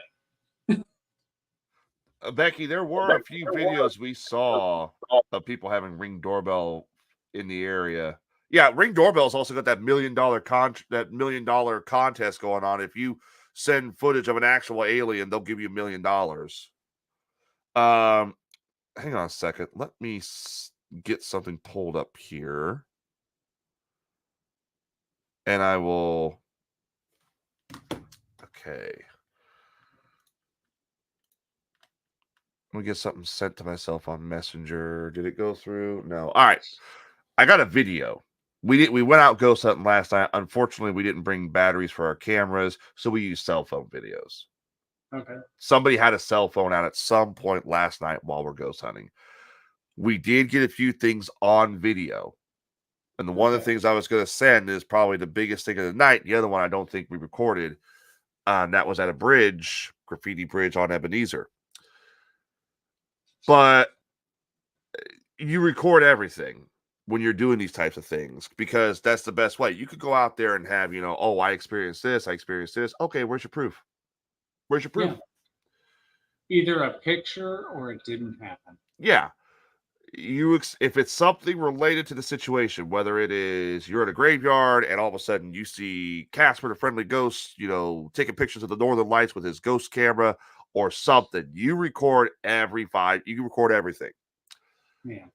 Becky, there were a few videos we saw of people having Ring doorbell in the area. Yeah, Ring doorbell's also got that $1 million contest going on. If you send footage of an actual alien, they'll give you $1 million. Hang on a second. Let me get something pulled up here, and I will. Okay. Let me get something sent to myself on Messenger. Did it go through? No. All right. I got a video. We went out ghost hunting last night. Unfortunately, we didn't bring batteries for our cameras, so we used cell phone videos. Okay. Somebody had a cell phone out at some point last night while we're ghost hunting. We did get a few things on video. And one of the things I was going to send is probably the biggest thing of the night. The other one I don't think we recorded. That was at a bridge, graffiti bridge on Ebenezer. But you record everything when you're doing these types of things, because that's the best way. You could go out there and have, oh, I experienced this. Okay, where's your proof? Where's your proof? Yeah. Either a picture or it didn't happen. Yeah. If it's something related to the situation, whether it is you're at a graveyard and all of a sudden you see Casper the Friendly Ghost, taking pictures of the Northern Lights with his ghost camera or something, you record you can record everything. Yeah.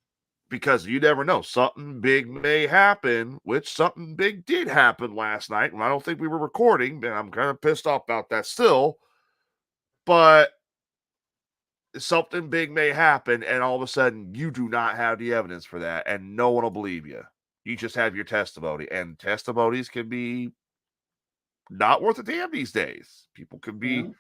Because you never know. Something big may happen, which something big did happen last night. And I don't think we were recording, and I'm kind of pissed off about that still. But something big may happen, and all of a sudden you do not have the evidence for that, and no one will believe you. You just have your testimony, and testimonies can be not worth a damn these days. People can be,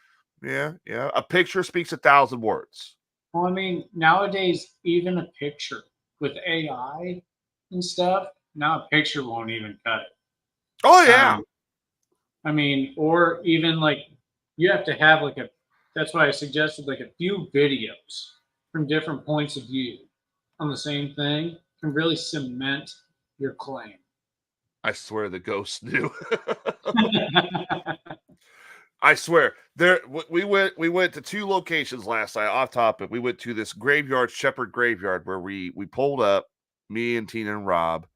yeah. A picture speaks 1,000 words. Well, I mean, nowadays, even a picture with AI and stuff, now a picture won't even cut it. Oh, yeah. I mean, or even you have to have that's why I suggested a few videos from different points of view on the same thing can really cement your claim. I swear the ghost knew. I swear. We went to 2 locations last night off topic. We went to this graveyard, Shepherd Graveyard, where we pulled up, me and Tina and Rob,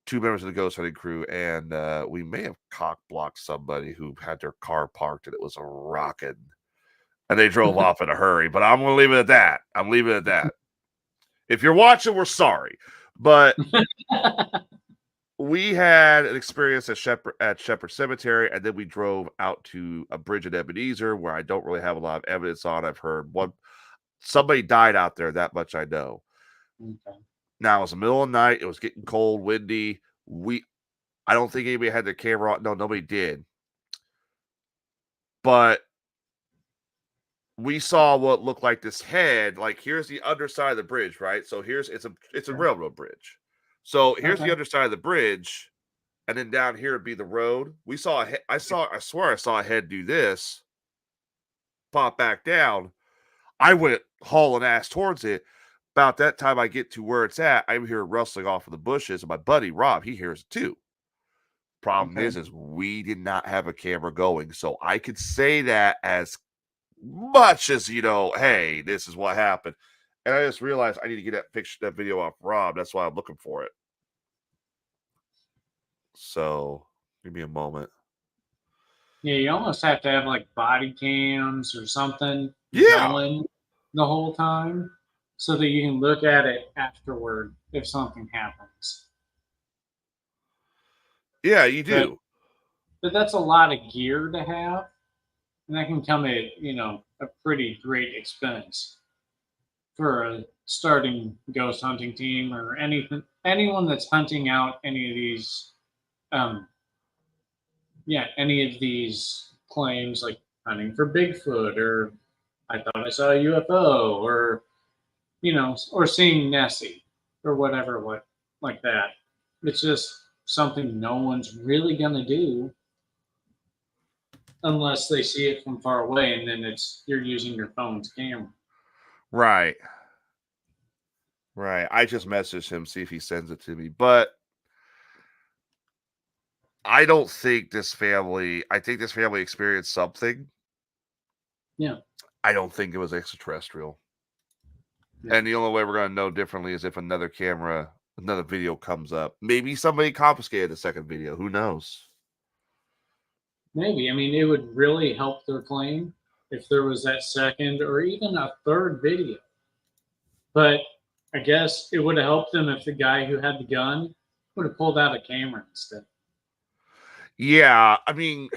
2 members of the ghost hunting crew, and we may have cock blocked somebody who had their car parked and it was a rocking. And they drove off in a hurry. But I'm gonna leave it at that. I'm leaving it at that. If you're watching, we're sorry. But we had an experience at Shepherd Cemetery, and then we drove out to a bridge at Ebenezer where I don't really have a lot of evidence on. I've heard somebody died out there, that much I know. Okay. Now it was the middle of the night, it was getting cold, windy. I don't think anybody had their camera on. No, nobody did. But we saw what looked like this head. Here's the underside of the bridge, right? So it's a railroad bridge. So here's the underside of the bridge, and then down here would be the road. We saw I swear I saw a head do this, pop back down. I went hauling ass towards it. About that time I get to where it's at, I hear rustling off of the bushes, and my buddy Rob, he hears it too. Problem is we did not have a camera going, so I could say that as much as, hey, this is what happened. And I just realized I need to get that video off Rob. That's why I'm looking for it. So give me a moment. Yeah, you almost have to have body cams or something going the whole time so that you can look at it afterward if something happens. Yeah, you do. But that's a lot of gear to have. And that can come at, a pretty great expense for a starting ghost hunting team or anyone that's hunting out any of these, any of these claims, like hunting for Bigfoot, or I thought I saw a UFO, or, or seeing Nessie or whatever, like that. It's just something no one's really going to do. unless they see it from far away, and then you're using your phone's camera. Right. Right. I just messaged him, see if he sends it to me. But I don't think I think this family experienced something. Yeah. I don't think it was extraterrestrial. Yeah. And the only way we're going to know differently is if another video comes up. Maybe somebody confiscated the second video. Who knows? Maybe. I mean, it would really help their claim if there was that second or even a third video. But I guess it would have helped them if the guy who had the gun would have pulled out a camera instead. Yeah. I mean,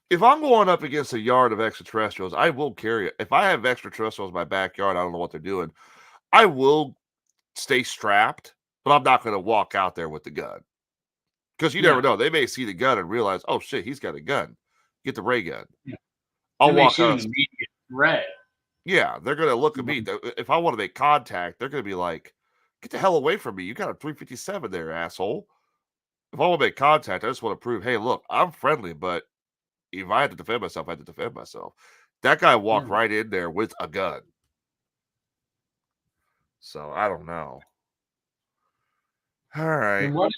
if I'm going up against a yard of extraterrestrials, I will carry it. If I have extraterrestrials in my backyard, I don't know what they're doing. I will stay strapped, but I'm not going to walk out there with the gun. Because you never know. They may see the gun and realize, oh, shit, he's got a gun. Get the ray gun. Yeah. I'll walk out. An immediate threat. Yeah, they're going to look at me. If I want to make contact, they're going to be like, get the hell away from me. You got a 357 there, asshole. If I want to make contact, I just want to prove, hey, look, I'm friendly, but if I had to defend myself, I had to defend myself. That guy walked right in there with a gun. So I don't know. All right. And what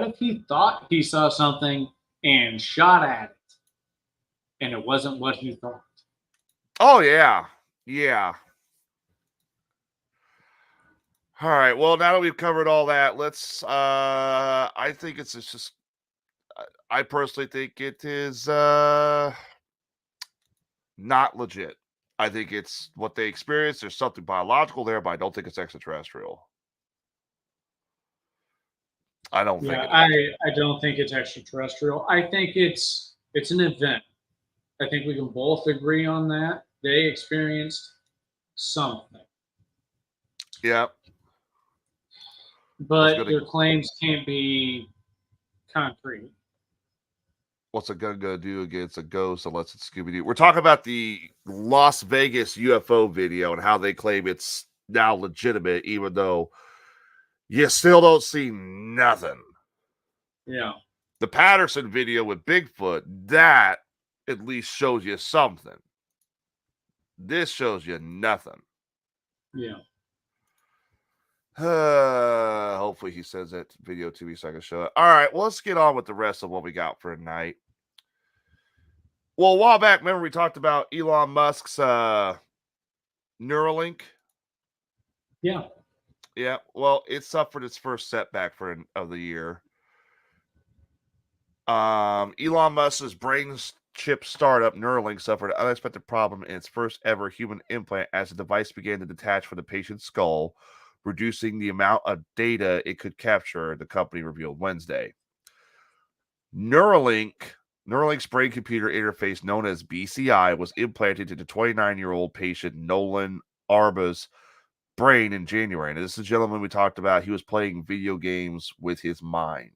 if he thought he saw something and shot at it, and it wasn't what he thought? Oh yeah, yeah. All right. Well, now that we've covered all that, let's. I think it's just. I personally think it is not legit. I think it's what they experienced. There's something biological there, but I don't think it's extraterrestrial. I don't think. I don't think it's extraterrestrial. I think it's an event. I think we can both agree on that. They experienced something. Yeah. But their claims can't be concrete. What's a gun gonna do against a ghost unless it's Scooby-Doo? We're talking about the Las Vegas UFO video and how they claim it's now legitimate, even though you still don't see nothing. Yeah. The Patterson video with Bigfoot, that at least shows you something. This shows you nothing. Yeah. Hopefully he sends that video to me so I can show it. All right, well, let's get on with the rest of what we got for tonight. Well, a while back, remember we talked about Elon Musk's Neuralink? Yeah. Yeah, well, it suffered its first setback of the year. Elon Musk's brain chip startup Neuralink suffered an unexpected problem in its first ever human implant as the device began to detach from the patient's skull, reducing the amount of data it could capture, the company revealed Wednesday. Neuralink's brain computer interface, known as BCI, was implanted into 29-year-old patient Nolan Arba's brain in January. And this is a gentleman we talked about. He was playing video games with his mind.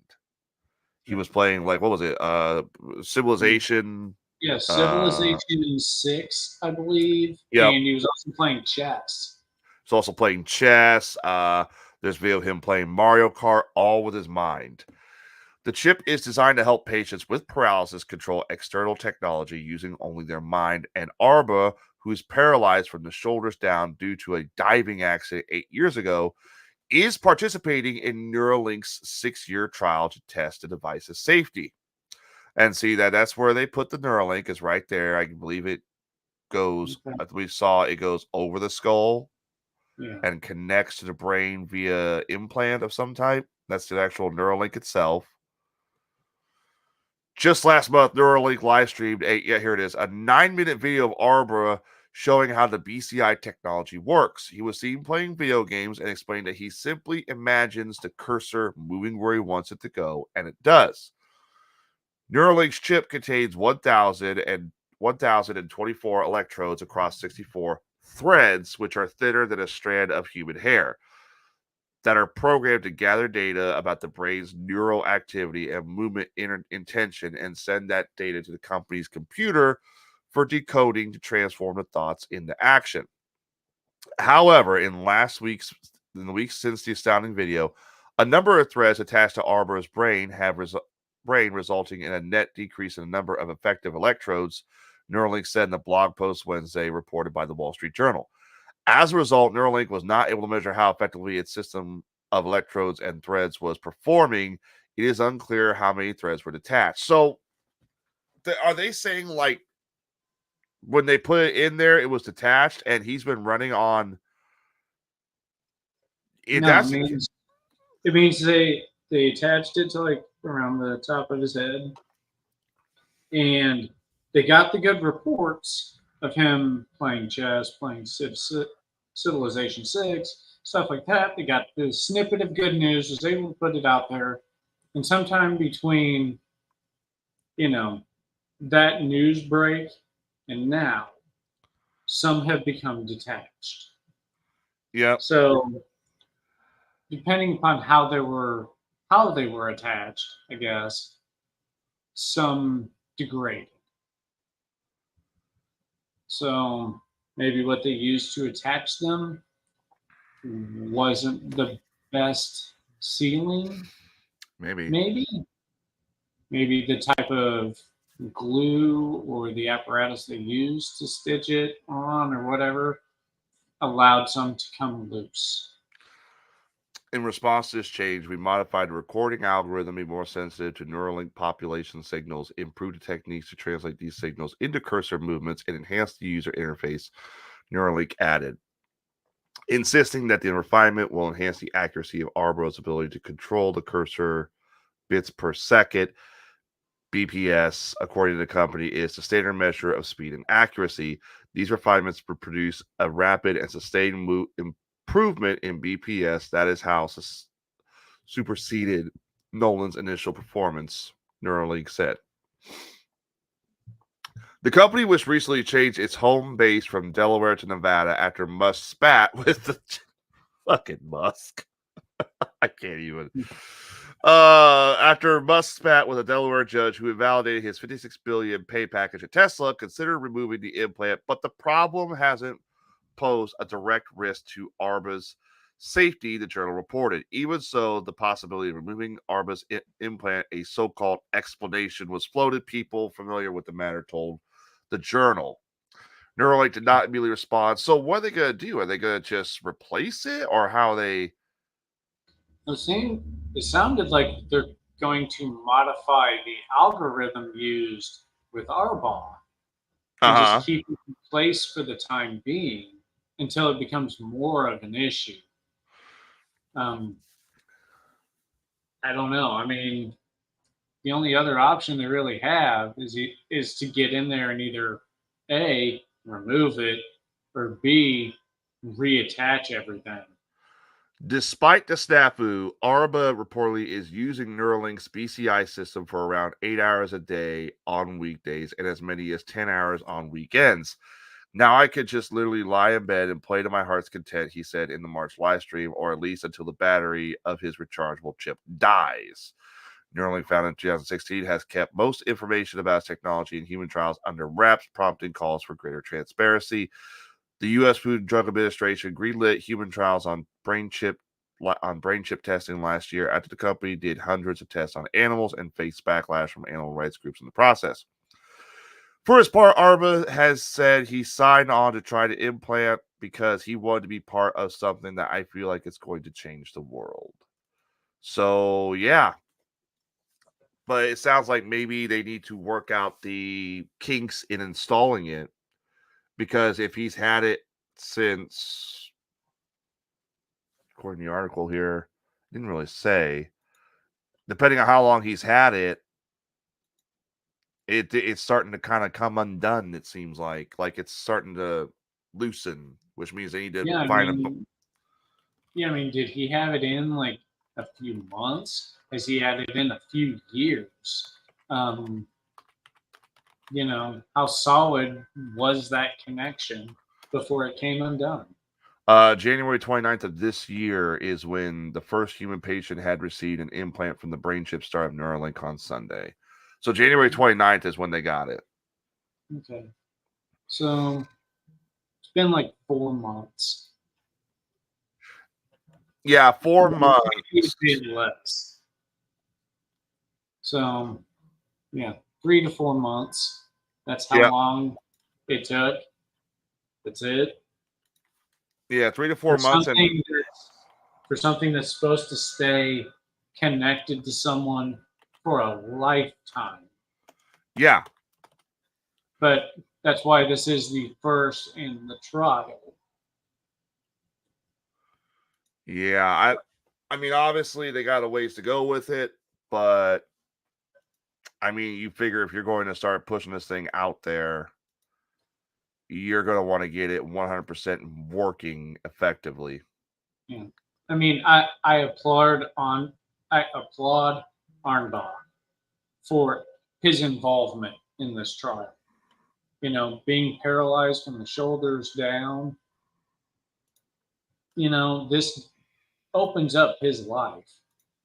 He was playing, like, what was it? Civilization. Yeah, Civilization 6, I believe. Yep. And he was also playing chess. He's also playing chess. There's video of him playing Mario Kart, all with his mind. The chip is designed to help patients with paralysis control external technology using only their mind. And Arba, who's paralyzed from the shoulders down due to a diving accident 8 years ago, is participating in Neuralink's 6-year trial to test the device's safety. And see that's where they put the Neuralink, is right there. I believe it goes, we saw it goes over the skull and connects to the brain via implant of some type. That's the actual Neuralink itself. Just last month, Neuralink live streamed here it is, a 9-minute video of Arba showing how the BCI technology works. He was seen playing video games and explained that he simply imagines the cursor moving where he wants it to go, and it does. Neuralink's chip contains 1,024 electrodes across 64 threads, which are thinner than a strand of human hair, that are programmed to gather data about the brain's neural activity and movement intention and send that data to the company's computer for decoding to transform the thoughts into action. However, in the weeks since the astounding video, a number of threads attached to Arba's brain have brain, resulting in a net decrease in the number of effective electrodes, Neuralink said in a blog post Wednesday reported by the Wall Street Journal. As a result, Neuralink was not able to measure how effectively its system of electrodes and threads was performing. It is unclear how many threads were detached. So, are they saying, like, when they put it in there, it was detached, and he's been running on? No, it means they attached it to like around the top of his head, and they got the good reports of him playing chess, playing Civilization 6, stuff like that. They got the snippet of good news, was able to put it out there, and sometime between, that news break and now, some have become detached. Yeah. So depending upon how they were attached, I guess, some degraded. So maybe what they used to attach them wasn't the best sealing. Maybe the type of glue or the apparatus they used to stitch it on or whatever allowed some to come loose. In response to this change, we modified the recording algorithm to be more sensitive to Neuralink population signals, improved the techniques to translate these signals into cursor movements, and enhance the user interface, Neuralink added, insisting that the refinement will enhance the accuracy of Arbo's ability to control the cursor bits per second. BPS, according to the company, is the standard measure of speed and accuracy. These refinements will produce a rapid and sustained improvement in BPS. That is how superseded Nolan's initial performance, Neuralink said. The company, which recently changed its home base from Delaware to Nevada after Musk spat with the fucking Musk. I can't even. After Musk spat with a Delaware judge who invalidated his $56 billion pay package at Tesla, considered removing the implant, but the problem hasn't posed a direct risk to Arba's safety, the journal reported. Even so, the possibility of removing Arba's implant, a so-called explanation, was floated. People familiar with the matter told the journal. Neuralink did not immediately respond. So what are they going to do? Are they going to just replace it, or how they... It sounded like they're going to modify the algorithm used with Arbonne and just keep it in place for the time being until it becomes more of an issue. I don't know. I mean, the only other option they really have is to get in there and either A, remove it, or B, reattach everything. Despite the snafu, Arba reportedly is using Neuralink's BCI system for around 8 hours a day on weekdays and as many as 10 hours on weekends. Now I could just literally lie in bed and play to my heart's content, he said in the March live stream, or at least until the battery of his rechargeable chip dies. Neuralink, founded in 2016, has kept most information about its technology in human trials under wraps, prompting calls for greater transparency. The U.S. Food and Drug Administration greenlit human trials on brain chip testing last year after the company did hundreds of tests on animals and faced backlash from animal rights groups in the process. For his part, Arba has said he signed on to try to implant because he wanted to be part of something that I feel like it's going to change the world. So, yeah. But it sounds like maybe they need to work out the kinks in installing it, because if he's had it since, according to the article here, didn't really say, depending on how long he's had it, it's starting to kind of come undone, it seems like it's starting to loosen, which means they need to find him. Yeah, I mean, did he have it in like a few months? Has he had it in a few years? How solid was that connection before it came undone? January 29th of this year is when the first human patient had received an implant from the brain chip startup Neuralink on Sunday. So January 29th is when they got it. Okay. So it's been like 4 months. Yeah, 4 months. Maybe less. So, yeah, 3 to 4 months. That's how long it took. That's it. Yeah, 3 to 4 For months, and something that's supposed to stay connected to someone for a lifetime. yeah, But that's why this is the first in the trial. yeah. I mean, obviously they got a ways to go with it, but I mean, you figure if you're going to start pushing this thing out there, you're going to want to get it 100% working effectively. Yeah. I mean, I applaud Arnbach for his involvement in this trial. You know, being paralyzed from the shoulders down. You know, this opens up his life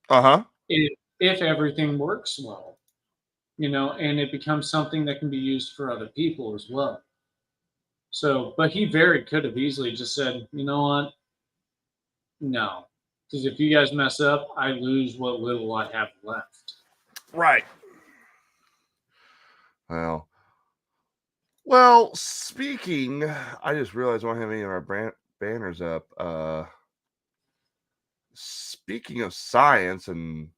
Uh-huh. if everything works well. You know, and it becomes something that can be used for other people as well. So, but he very could have easily just said, you know what? No. Because if you guys mess up, I lose what little I have left. Right. Well, speaking, I just realized I don't have any of our banners up. Speaking of science and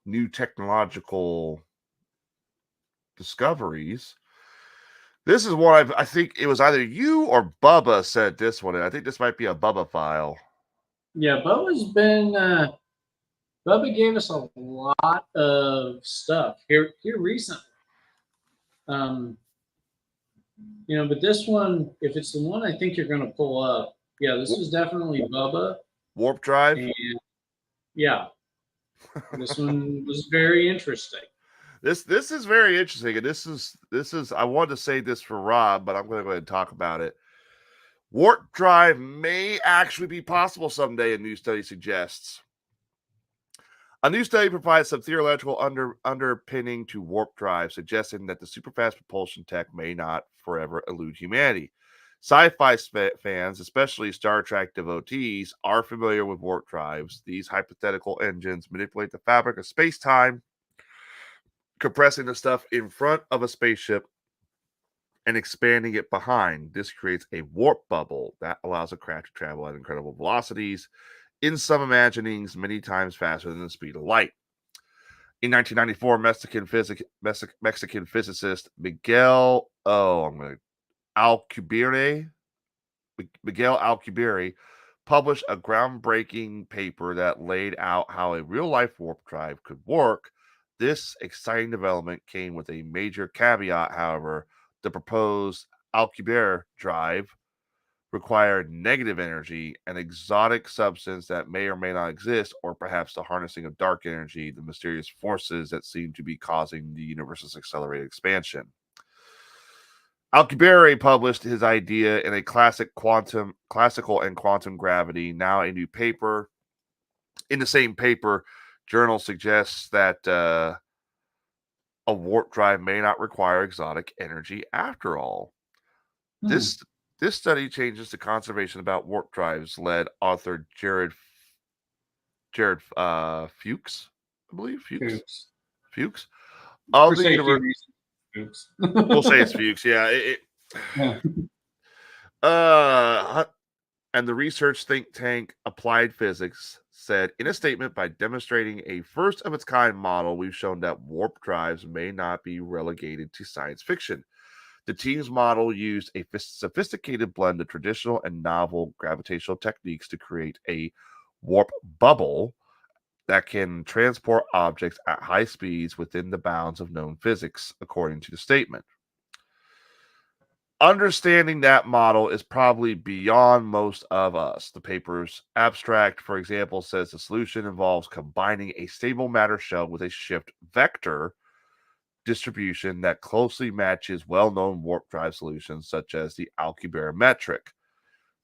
new technological discoveries, this is one I think it was either you or Bubba said this one. And I think this might be a Bubba file. Yeah, Bubba gave us a lot of stuff here recently. You know, but this one, if it's the one I think you're going to pull up, yeah, this is definitely Bubba. Warp drive. And yeah, this one was very interesting. This is very interesting, and this is I wanted to say this for Rob, but I'm going to go ahead and talk about it. Warp drive may actually be possible someday, a new study suggests. A new study provides some theoretical underpinning to warp drive, suggesting that the superfast propulsion tech may not forever elude humanity. Sci-fi fans, especially Star Trek devotees, are familiar with warp drives. These hypothetical engines manipulate the fabric of space-time, compressing the stuff in front of a spaceship and expanding it behind. This creates a warp bubble that allows a craft to travel at incredible velocities, in some imaginings many times faster than the speed of light. In 1994, Mexican physicist Miguel Alcubierre published a groundbreaking paper that laid out how a real-life warp drive could work. This exciting development came with a major caveat, however. The proposed Alcubierre drive required negative energy, an exotic substance that may or may not exist, or perhaps the harnessing of dark energy, the mysterious forces that seem to be causing the universe's accelerated expansion. Alcubierre published his idea in a classical and quantum gravity, now a new paper. In the same paper, journal suggests that a warp drive may not require exotic energy after all. This study changes the conservation about warp drives, led author Jared Fuchs, I believe Fuchs of the university. We'll say it's Fuchs, yeah. Yeah. And the research think tank Applied Physics said in a statement, by demonstrating a first of its kind model, we've shown that warp drives may not be relegated to science fiction. The team's model used a sophisticated blend of traditional and novel gravitational techniques to create a warp bubble that can transport objects at high speeds within the bounds of known physics, according to the statement. Understanding that model is probably beyond most of us. The paper's abstract, for example, says the solution involves combining a stable matter shell with a shift vector distribution that closely matches well-known warp drive solutions such as the Alcubierre metric.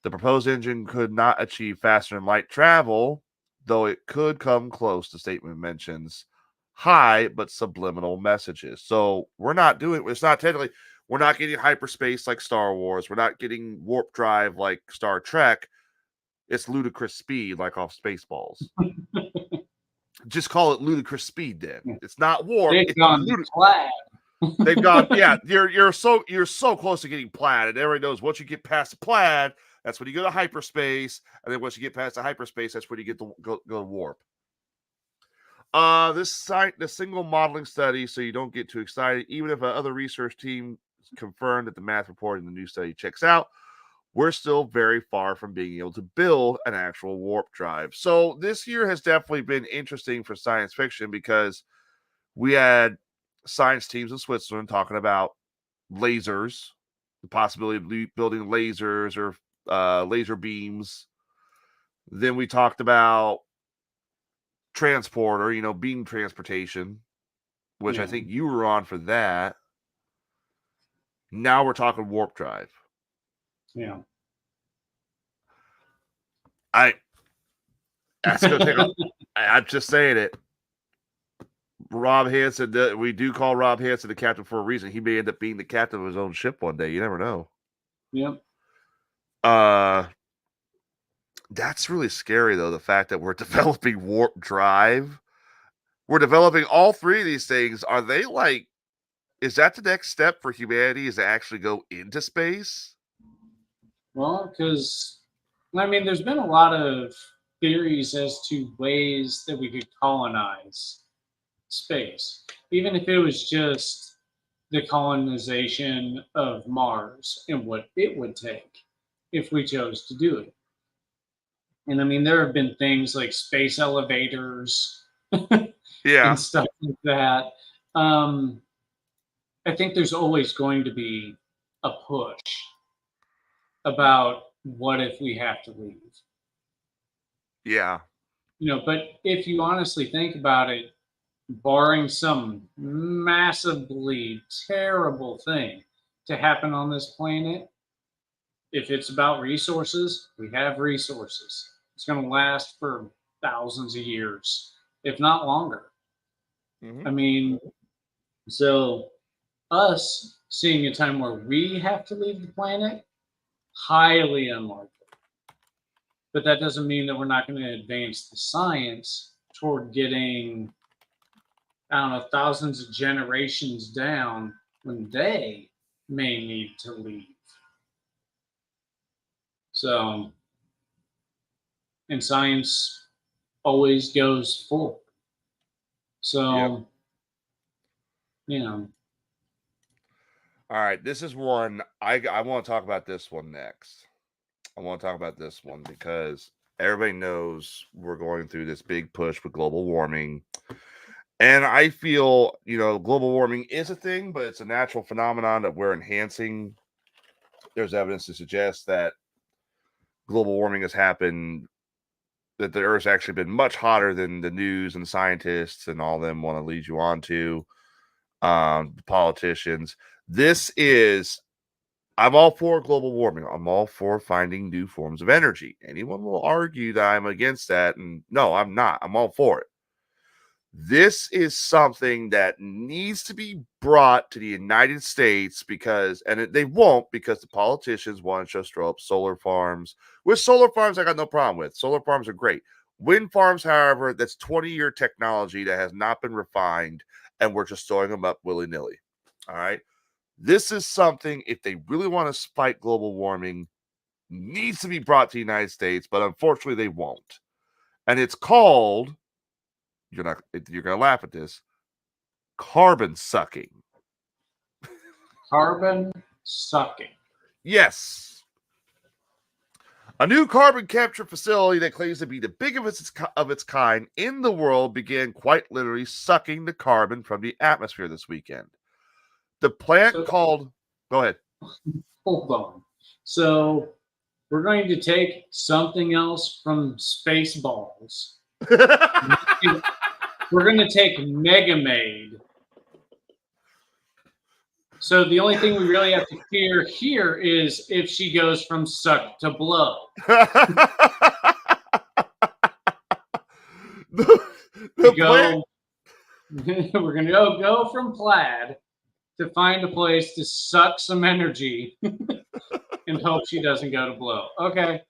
The proposed engine could not achieve faster than light travel, though it could come close. The statement mentions high but subliminal messages. So we're not getting hyperspace like Star Wars. We're not getting warp drive like Star Trek. It's ludicrous speed like off Spaceballs. Just call it ludicrous speed. Then it's not warp. They've it's gone plaid. They've gone. Yeah, you're so close to getting plaid, and everybody knows once you get past the plaid, that's when you go to hyperspace, and then once you get past the hyperspace, that's when you get to go to warp. The single modeling study, so you don't get too excited. Even if other research team confirmed that the math report in the new study checks out, we're still very far from being able to build an actual warp drive. So this year has definitely been interesting for science fiction because we had science teams in Switzerland talking about lasers, the possibility of building lasers or laser beams. Then we talked about transporter, beam transportation, which I think you were on for that. Now we're talking warp drive. Yeah. That's gonna take I'm just saying it. Rob Hansen, we do call Rob Hansen the captain for a reason. He may end up being the captain of his own ship one day. You never know. Yep. That's really scary, though, the fact that we're developing warp drive. We're developing all three of these things. Are they is that the next step for humanity, is to actually go into space? Well, because, there's been a lot of theories as to ways that we could colonize space, even if it was just the colonization of Mars and what it would take if we chose to do it. And there have been things like space elevators and stuff like that. I think there's always going to be a push about what if we have to leave. Yeah. But if you honestly think about it, barring some massively terrible thing to happen on this planet, if it's about resources, we have resources. It's going to last for thousands of years, if not longer. Mm-hmm. So us seeing a time where we have to leave the planet, highly unlikely. But that doesn't mean that we're not going to advance the science toward getting, thousands of generations down when they may need to leave. So, and science always goes forward. So, All right, this is one I want to talk about. This one next. I want to talk about this one because everybody knows we're going through this big push with global warming. And I feel, global warming is a thing, but it's a natural phenomenon that we're enhancing. There's evidence to suggest that global warming has happened, that the Earth's actually been much hotter than the news and scientists and all them want to lead you on to, the politicians. I'm all for global warming. I'm all for finding new forms of energy. Anyone will argue that I'm against that, and no, I'm not. I'm all for it. This is something that needs to be brought to the United States they won't, because the politicians want to just throw up solar farms. With solar farms, I got no problem with. Solar farms are great. Wind farms, however, that's 20-year technology that has not been refined, and we're just throwing them up willy-nilly. All right? This is something, if they really want to fight global warming, needs to be brought to the United States, but unfortunately they won't. And it's called, you're going to laugh at this, carbon sucking. Carbon sucking. Yes. A new carbon capture facility that claims to be the biggest of its kind in the world began quite literally sucking the carbon from the atmosphere this weekend. The plant called... Go ahead. Hold on. So we're going to take something else from Spaceballs. We're going to take Megamaid. So the only thing we really have to fear here is if she goes from suck to blow. We're going to go from plaid to find a place to suck some energy and hope she doesn't go to blow. Okay.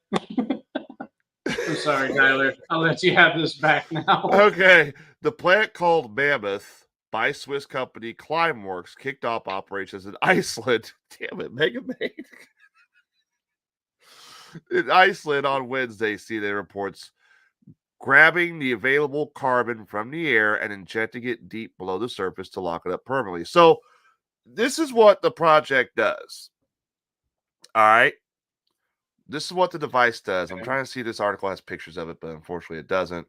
I'm sorry, Tyler. I'll let you have this back now. Okay. The plant called Mammoth by Swiss company Climeworks kicked off operations in Iceland. Damn it, Mega Man. In Iceland on Wednesday, CNN reports grabbing the available carbon from the air and injecting it deep below the surface to lock it up permanently. So, this is what the project does. All right. This is what the device does. I'm trying to see if this article has pictures of it, but unfortunately it doesn't.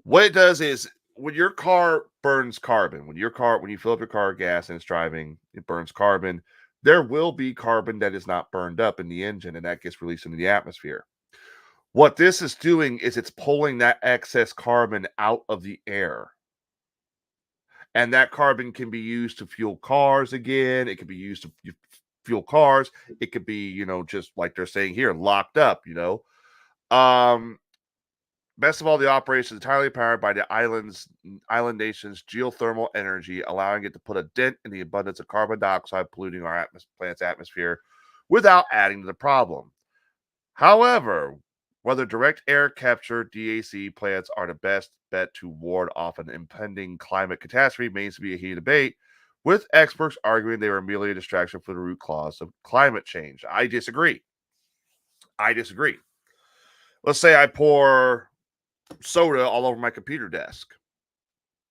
What it does is when your car burns carbon, when you fill up your car with gas and it's driving, it burns carbon. There will be carbon that is not burned up in the engine, and that gets released into the atmosphere. What this is doing is it's pulling that excess carbon out of the air. And that carbon can be used to fuel cars again. It can be used to fuel cars. It could be, just like they're saying here, locked up, Best of all, the operation is entirely powered by the island nation's geothermal energy, allowing it to put a dent in the abundance of carbon dioxide polluting our planet's atmosphere without adding to the problem. However, whether direct air capture DAC plants are the best bet to ward off an impending climate catastrophe remains to be a heated debate, with experts arguing they were merely a distraction for the root cause of climate change. I disagree. Let's say I pour soda all over my computer desk.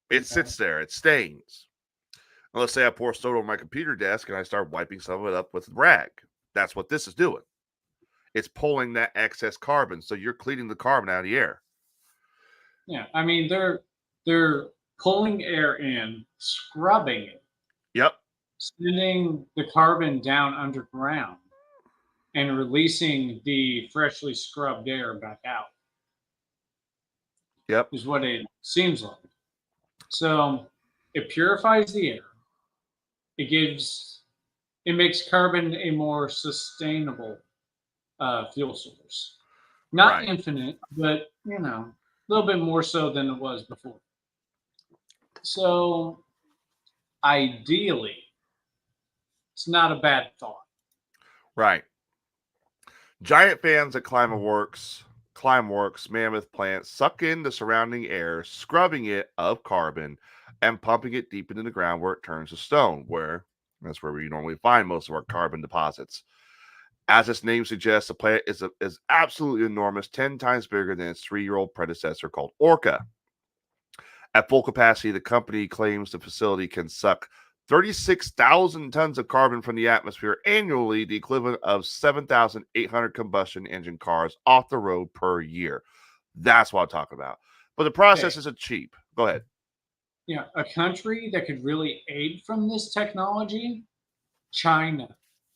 It sits there. It stains. And let's say I pour soda on my computer desk and I start wiping some of it up with a rag. That's what this is doing. It's pulling that excess carbon. So you're cleaning the carbon out of the air. Yeah. I mean, they're pulling air in, scrubbing it. Yep. Sending the carbon down underground and releasing the freshly scrubbed air back out. Yep. Is what it seems like. So it purifies the air. It makes carbon a more sustainable fuel source. Not infinite, but a little bit more so than it was before. So ideally, it's not a bad thought. Right. Giant fans at Climeworks Mammoth plant suck in the surrounding air, scrubbing it of carbon and pumping it deep into the ground where it turns to stone, that's where we normally find most of our carbon deposits. As its name suggests, the plant is absolutely enormous, 10 times bigger than its 3-year-old predecessor called Orca. At full capacity, the company claims the facility can suck 36,000 tons of carbon from the atmosphere annually, the equivalent of 7,800 combustion engine cars off the road per year. That's what I'm talking about. But the process isn't cheap. Go ahead. Yeah, a country that could really aid from this technology, China.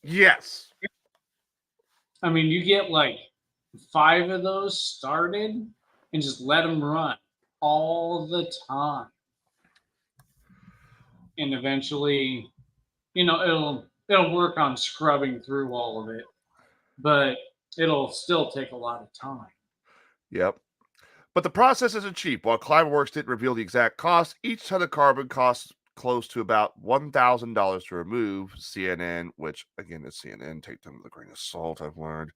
Yes. I mean, you get like 5 of those started and just let them run all the time. And eventually, it'll work on scrubbing through all of it, but it'll still take a lot of time. Yep. But the process isn't cheap. While Climeworks didn't reveal the exact cost, each ton of carbon costs close to about $1,000 to remove. CNN, which again is CNN, take them with a grain of salt, I've learned,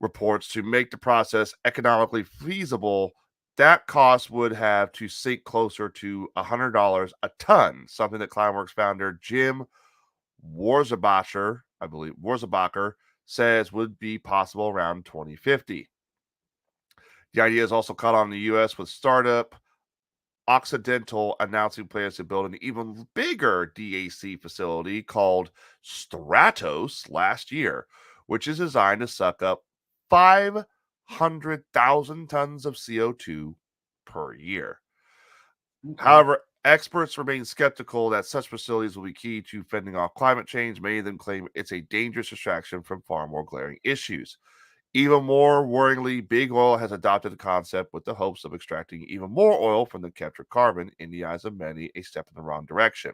reports to make the process economically feasible. That cost would have to sink closer to $100 a ton, something that Climeworks founder Jim Wurzelbacher, says would be possible around 2050. The idea is also caught on in the U.S. with startup Occidental announcing plans to build an even bigger DAC facility called Stratos last year, which is designed to suck up 500,000 tons of CO2 per year. Okay. However, experts remain skeptical that such facilities will be key to fending off climate change. Many of them claim it's a dangerous distraction from far more glaring issues. Even more worryingly, Big Oil has adopted the concept with the hopes of extracting even more oil from the captured carbon, in the eyes of many, a step in the wrong direction.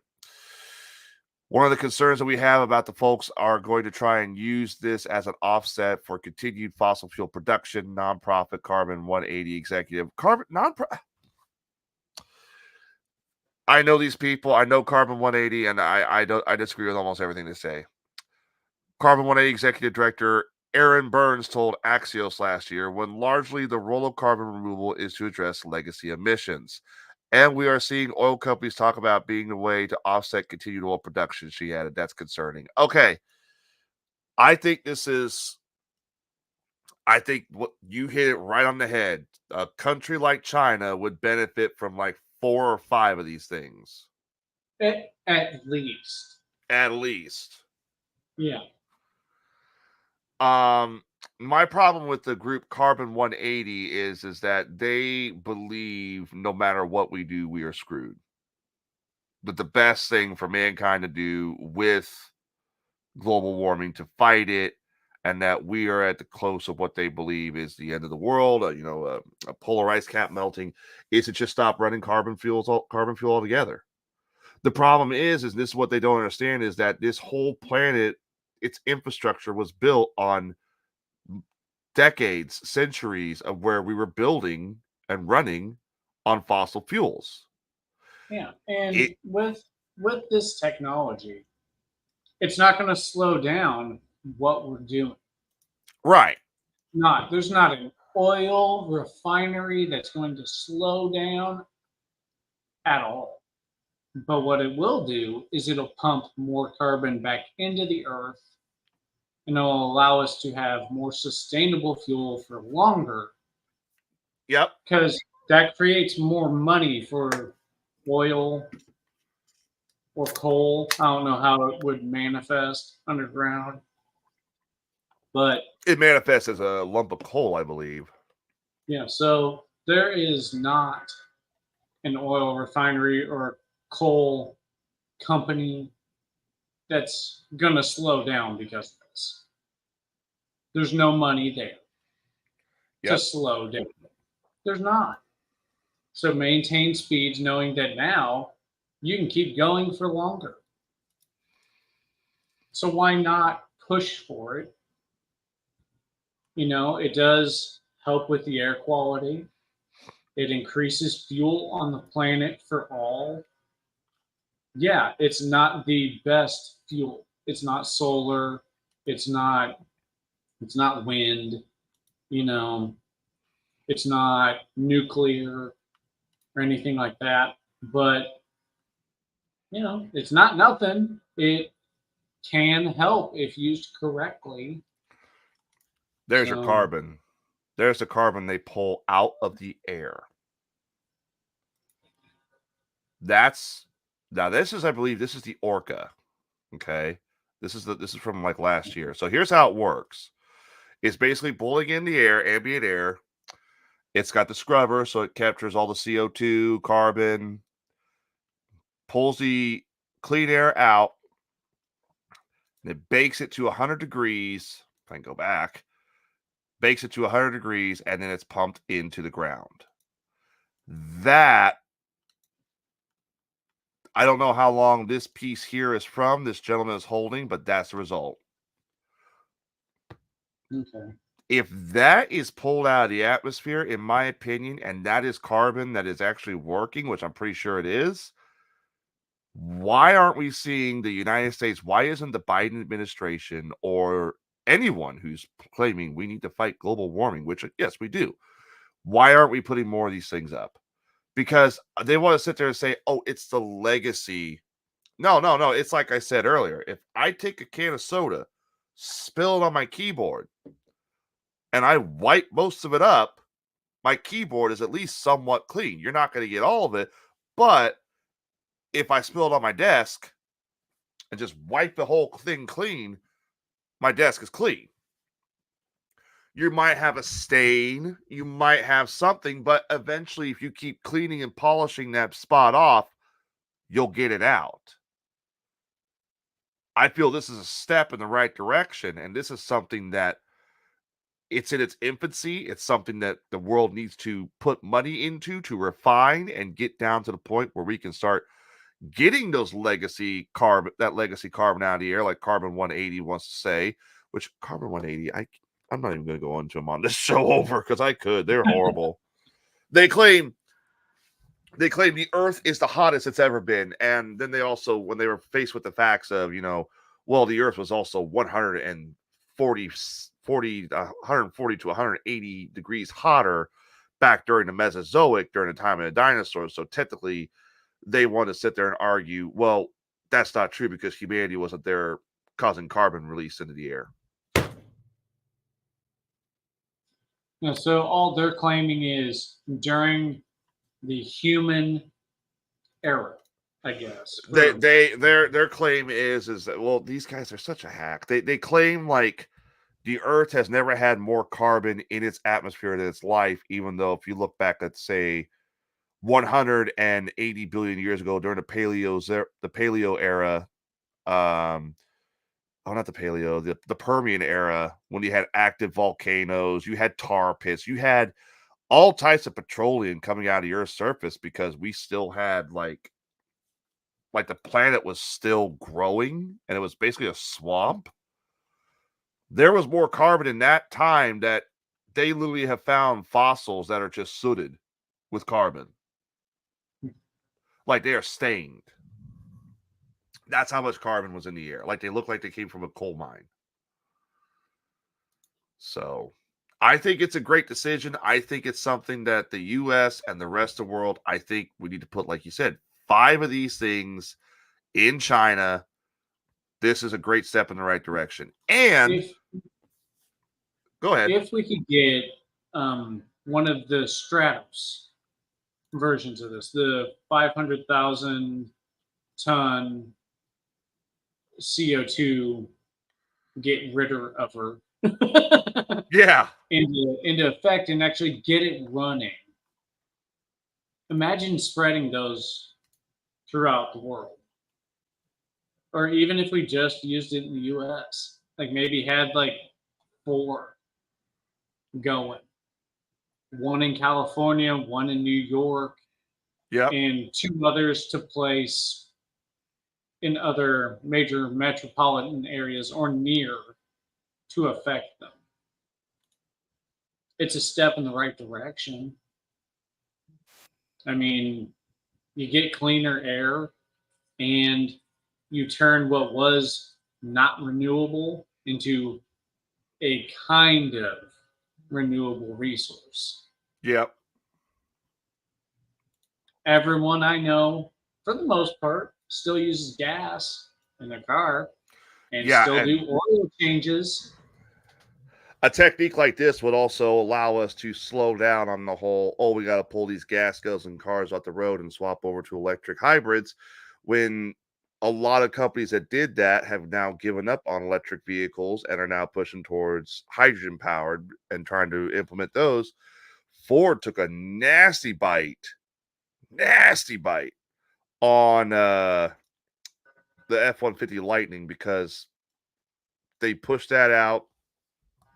One of the concerns that we have about the folks are going to try and use this as an offset for continued fossil fuel production. Nonprofit Carbon 180 executive I know these people. I know Carbon 180, and I disagree with almost everything they say. Carbon 180 executive director Aaron Burns told Axios last year, when largely the role of carbon removal is to address legacy emissions. And we are seeing oil companies talk about being the way to offset continued oil production, she added. That's concerning. Okay. I think what you hit it right on the head. A country like China would benefit from like 4 or 5 of these things. At least. At least. Yeah. My problem with the group Carbon 180 is that they believe no matter what we do, we are screwed. But the best thing for mankind to do with global warming to fight it, and that we are at the close of what they believe is the end of the world, a polar ice cap melting, is to just stop running carbon fuel altogether. The problem is this is what they don't understand, is that this whole planet, its infrastructure was built on decades, centuries of where we were building and running on fossil fuels. Yeah, and with this technology, it's not going to slow down what we're doing. Right. There's not an oil refinery that's going to slow down at all. But what it will do is it'll pump more carbon back into the earth, and it'll allow us to have more sustainable fuel for longer. Yep. Because that creates more money for oil or coal. I don't know how it would manifest underground, but it manifests as a lump of coal, I believe. Yeah, so there is not an oil refinery or coal company that's going to slow down because of this. There's no money there to slow down. There's not. So maintain speeds, knowing that now you can keep going for longer. So why not push for it? It does help with the air quality. It increases fuel on the planet for all. Yeah, it's not the best fuel. It's not solar. It's not wind. It's not nuclear or anything like that. But it's not nothing. It can help if used correctly. There's your carbon. There's the carbon they pull out of the air. I believe this is the Orca. Okay. This is from like last year. So here's how it works. It's basically blowing in the air, ambient air. It's got the scrubber, so it captures all the CO2, carbon, pulls the clean air out, and it bakes it to 100 degrees. If I can go back, bakes it to 100 degrees, and then it's pumped into the ground. That, I don't know how long this piece here is from, this gentleman is holding, but that's the result. Okay. If that is pulled out of the atmosphere, in my opinion, and that is carbon that is actually working, which I'm pretty sure it is, why aren't we seeing the United States? Why isn't the Biden administration or anyone who's claiming we need to fight global warming, which, yes, we do, why aren't we putting more of these things up? Because they want to sit there and say, oh, it's the legacy. No. It's like I said earlier. If I take a can of soda, spill it on my keyboard, and I wipe most of it up, my keyboard is at least somewhat clean. You're not going to get all of it. But if I spill it on my desk and just wipe the whole thing clean, my desk is clean. You might have a stain, you might have something, but eventually if you keep cleaning and polishing that spot off, you'll get it out. I feel this is a step in the right direction, and this is something that it's in its infancy. It's something that the world needs to put money into to refine and get down to the point where we can start getting those legacy carbon out of the air, like Carbon 180 wants to say, which Carbon 180, I'm not even going to go into them on this show over because I could. They're horrible. They claim the Earth is the hottest it's ever been. And then they also, when they were faced with the facts of, the Earth was also 140 140 to 180 degrees hotter back during the Mesozoic, during the time of the dinosaurs. So technically, they want to sit there and argue, well, that's not true because humanity wasn't there causing carbon release into the air. Yeah, so all they're claiming is during the human era, I guess. Their claim is that, well, these guys are such a hack. They claim like the Earth has never had more carbon in its atmosphere in its life, even though if you look back at, say, 180 billion years ago during the Paleo era, not the Paleo, the Permian era, when you had active volcanoes, you had tar pits, you had all types of petroleum coming out of the Earth's surface because we still had like the planet was still growing and it was basically a swamp. There was more carbon in that time that they literally have found fossils that are just sooted with carbon. Like they are stained. That's how much carbon was in the air. Like they look like they came from a coal mine. So I think it's a great decision. I think it's something that the US and the rest of the world, I think we need to put, like you said, 5 of these things in China. This is a great step in the right direction. And go ahead. If we could get one of the Stratos versions of this, the 500,000 ton CO2 get rid of her Yeah. into effect and actually get it running. Imagine spreading those throughout the world. Or even if we just used it in the US, like maybe had like 4 going. One in California, one in New York, Yep. and 2 others to place in other major metropolitan areas or near to affect them. It's a step in the right direction. I mean, you get cleaner air and you turn what was not renewable into a kind of renewable resource. Yep. Everyone I know, for the most part, still uses gas in their car and still do oil changes. A technique like this would also allow us to slow down on the whole, we got to pull these gas guzzling cars off the road and swap over to electric hybrids, when a lot of companies that did that have now given up on electric vehicles and are now pushing towards hydrogen powered and trying to implement those. Ford took a nasty bite on the F-150 Lightning because they pushed that out.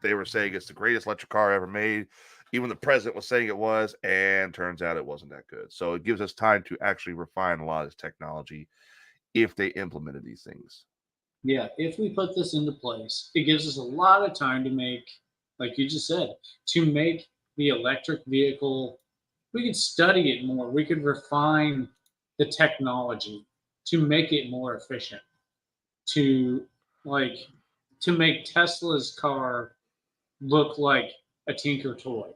They were saying it's the greatest electric car ever made. Even the president was saying it was, and turns out it wasn't that good. So it gives us time to actually refine a lot of this technology if they implemented these things. Yeah, if we put this into place, it gives us a lot of time to make, like you just said, to make the electric vehicle. We could study it more. We could refine the technology to make it more efficient, to make Tesla's car look like a Tinker toy.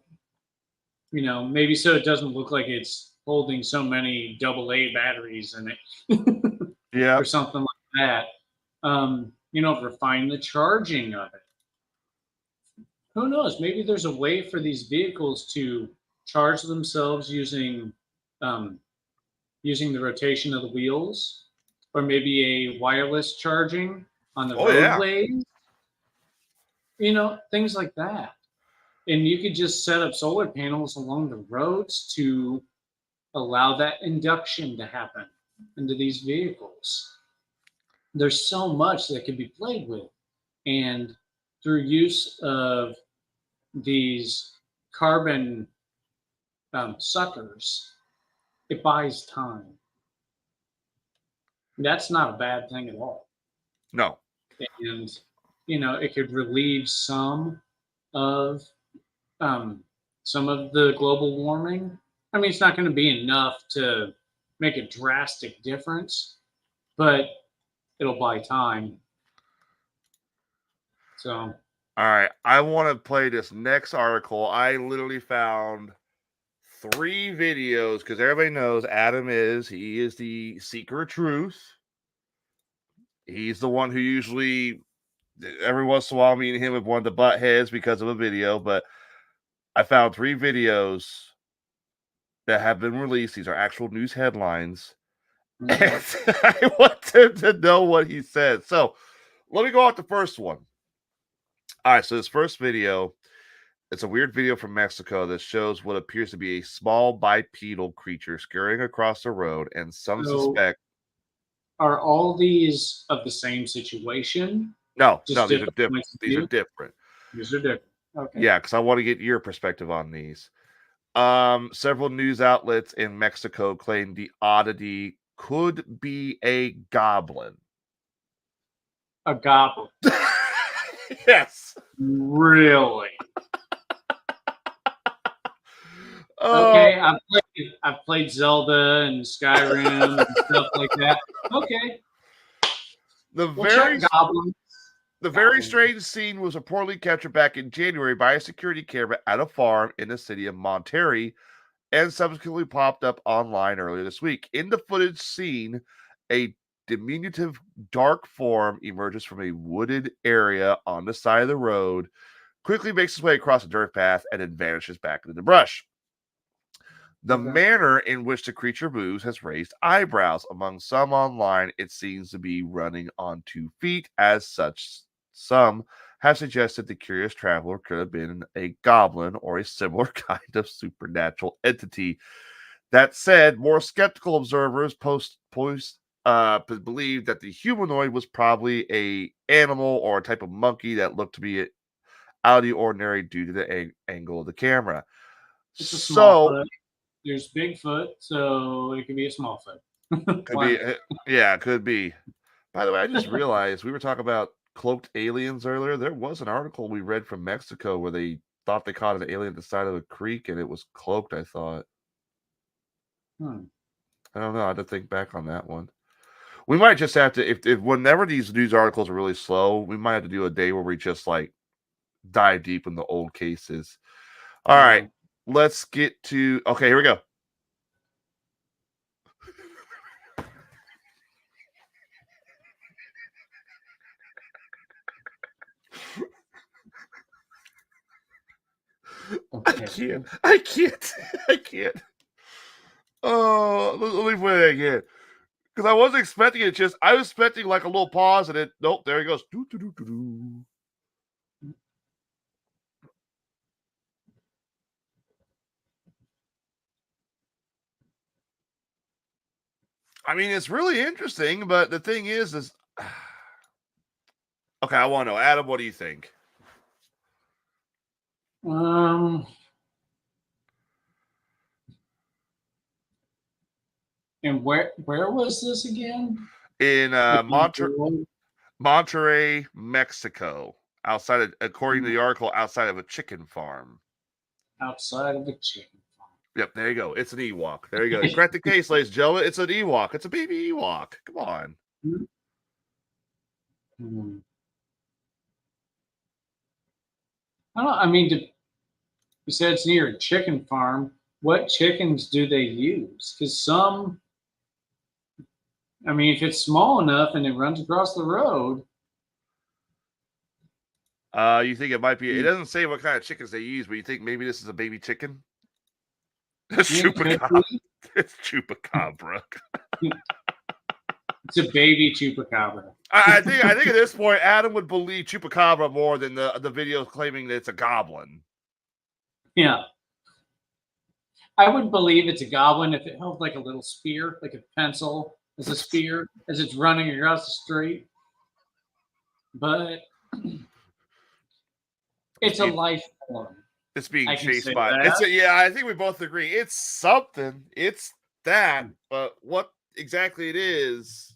Maybe so it doesn't look like it's holding so many AA batteries in it. Yeah. Or something like that. Refine the charging of it. Who knows? Maybe there's a way for these vehicles to charge themselves using the rotation of the wheels, or maybe a wireless charging on the roadways. Things like that. And you could just set up solar panels along the roads to allow that induction to happen into these vehicles. There's so much that could be played with. And through use of these carbon suckers, it buys time. That's not a bad thing at all. No. And, it could relieve some of the global warming. I mean, it's not going to be enough to make a drastic difference, but it'll buy time. So All right, I want to play this next article. I literally found 3 videos because everybody knows he is the seeker of truth. He's the one who usually, every once in a while, me and him have wanted to butt heads because of a video, but I found 3 videos that have been released. These are actual news headlines. And I want him to know what he said. So let me go out the first one. All right, so this first video, it's a weird video from Mexico that shows what appears to be a small bipedal creature scurrying across the road, and some suspect. Are all these of the same situation? No, Just no, these are different different. points of These are view? different. These are different. Okay. Yeah, because I want to get your perspective on these. Several news outlets in Mexico claim the oddity could be a goblin. A goblin. Yes. Really? Okay, I've played Zelda and Skyrim and stuff like that. Okay. The very strange scene was reportedly captured back in January by a security camera at a farm in the city of Monterrey and subsequently popped up online earlier this week. In the footage seen, a diminutive dark form emerges from a wooded area on the side of the road, quickly makes its way across a dirt path, and then vanishes back into the brush. The manner in which the creature moves has raised eyebrows. Among some online, it seems to be running on 2 feet. As such, some have suggested the curious traveler could have been a goblin or a similar kind of supernatural entity. That said, more skeptical observers believe that the humanoid was probably a animal or a type of monkey that looked to be out of the ordinary due to the angle of the camera. It's a small foot. There's Bigfoot, so it could be a small foot. Could be, yeah, could be. By the way, I just realized we were talking about cloaked aliens earlier. There was an article we read from Mexico where they thought they caught an alien at the side of a creek and it was cloaked, I thought. I don't know. I had to think back on that one. We might just have to, if whenever these news articles are really slow, we might have to do a day where we just like dive deep in the old cases. All right, let's get to, okay, here we go. Okay. I can't. Oh, let me play that again. Because I wasn't expecting it. I was expecting like a little pause and it, nope, there he goes. I mean, it's really interesting, but the thing is okay, I want to know, Adam, what do you think? And where was this again? In Monterrey, Mexico. According to the article, outside of a chicken farm. Outside of a chicken farm. Yep, there you go. It's an Ewok. There you go. Crack the case, ladies and gentlemen. It's an Ewok. It's a baby Ewok. Come on. I don't know. I mean, you said it's near a chicken farm. What chickens do they use? Because some, I mean, if it's small enough and it runs across the road. You think it might be, it doesn't say what kind of chickens they use, but you think maybe this is a baby chicken? It's Chupacabra. It's Chupacabra. It's a baby Chupacabra. I think at this point, Adam would believe Chupacabra more than the video claiming that it's a goblin. Yeah. I would believe it's a goblin if it held like a little spear, like a pencil as a spear, as it's running across the street. But it's a life form. It's being chased by. Yeah, I think we both agree. It's something. It's that, but what exactly it is?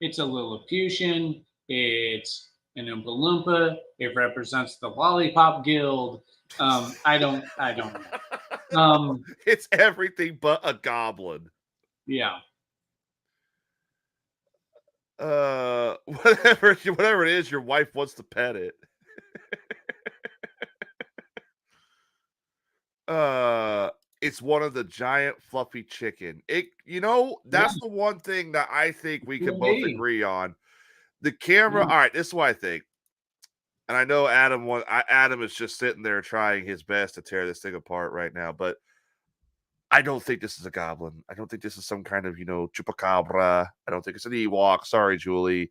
It's a Lilliputian. It's an Oompa Loompa. It represents the Lollipop Guild. I don't know. It's everything but a goblin. Yeah. Whatever it is, your wife wants to pet it. Uh, it's one of the giant fluffy chicken. Yeah, That's the one thing that I think we can could both be. agree on. The camera, Yeah. all right, this is what I think. And I know Adam is just sitting there trying his best to tear this thing apart right now, but I don't think this is a goblin. I don't think this is some kind of, chupacabra. I don't think it's an Ewok. Sorry, Julie.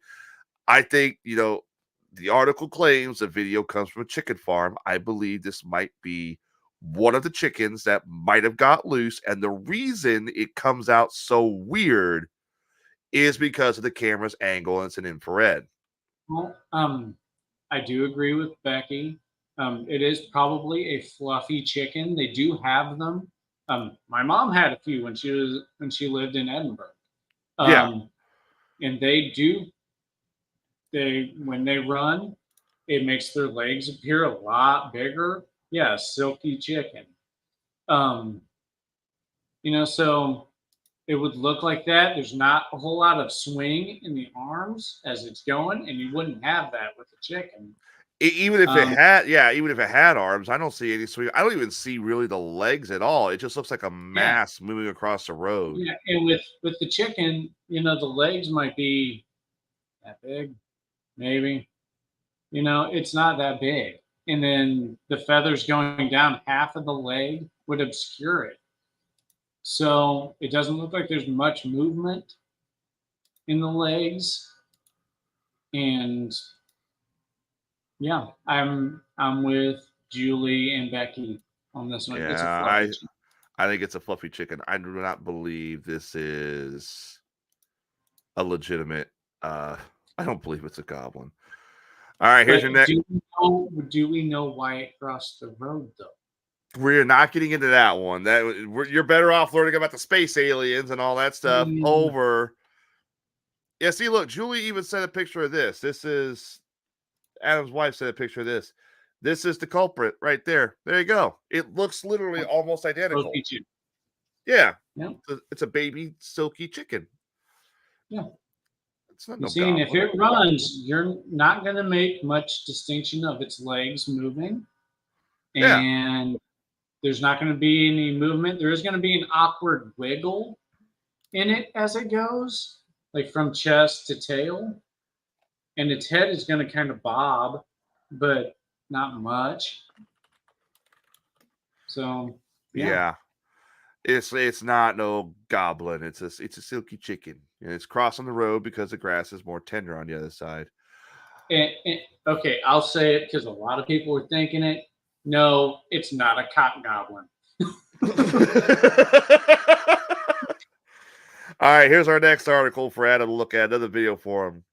I think, the article claims the video comes from a chicken farm. I believe this might be one of the chickens that might have got loose. And the reason it comes out so weird is because of the camera's angle and it's an infrared. Well, I do agree with Becky. It is probably a fluffy chicken. They do have them. My mom had a few when she lived in Edinburgh. Yeah. Um, and they when they run, it makes their legs appear a lot bigger. Yeah, silky chicken. Um, so it would look like that. There's not a whole lot of swing in the arms as it's going, and you wouldn't have that with a chicken. Even if it Um, had, yeah, even if it had arms, I don't see any swing. I don't even see really the legs at all. It just looks like a yeah, mass moving across the road. yeah, and with the chicken, the legs might be that big, maybe. It's not that big, and then the feathers going down half of the leg would obscure it, so it doesn't look like there's much movement in the legs. And yeah, I'm with Julie and Becky on this one. It's a Yeah, fluffy I think it's a fluffy chicken. I do not believe this is a legitimate. Uh, I don't believe it's a goblin. All right, here's But your next. do we know why it crossed the road though? We're not getting into that one. You're better off learning about the space aliens and all that stuff Mm, over. Yeah, see, look, Julie even sent a picture of this. This is Adam's wife sent a picture of this. This is the culprit right there. There you go. It looks literally almost identical. fluffy too. Yeah, Yeah, it's a baby silky chicken. yeah. It's not You no see, and if goblin. it runs, you're not going to make much distinction of its legs moving, Yeah, and there's not going to be any movement. There is going to be an awkward wiggle in it as it goes, like from chest to tail, and its head is going to kind of bob, but not much. So, yeah. yeah. It's not no goblin. It's a silky chicken, and it's crossing the road because the grass is more tender on the other side. Okay, I'll say it because a lot of people are thinking it. No, it's not a cotton goblin. All right, here's our next article for Adam to look at. Another video for him.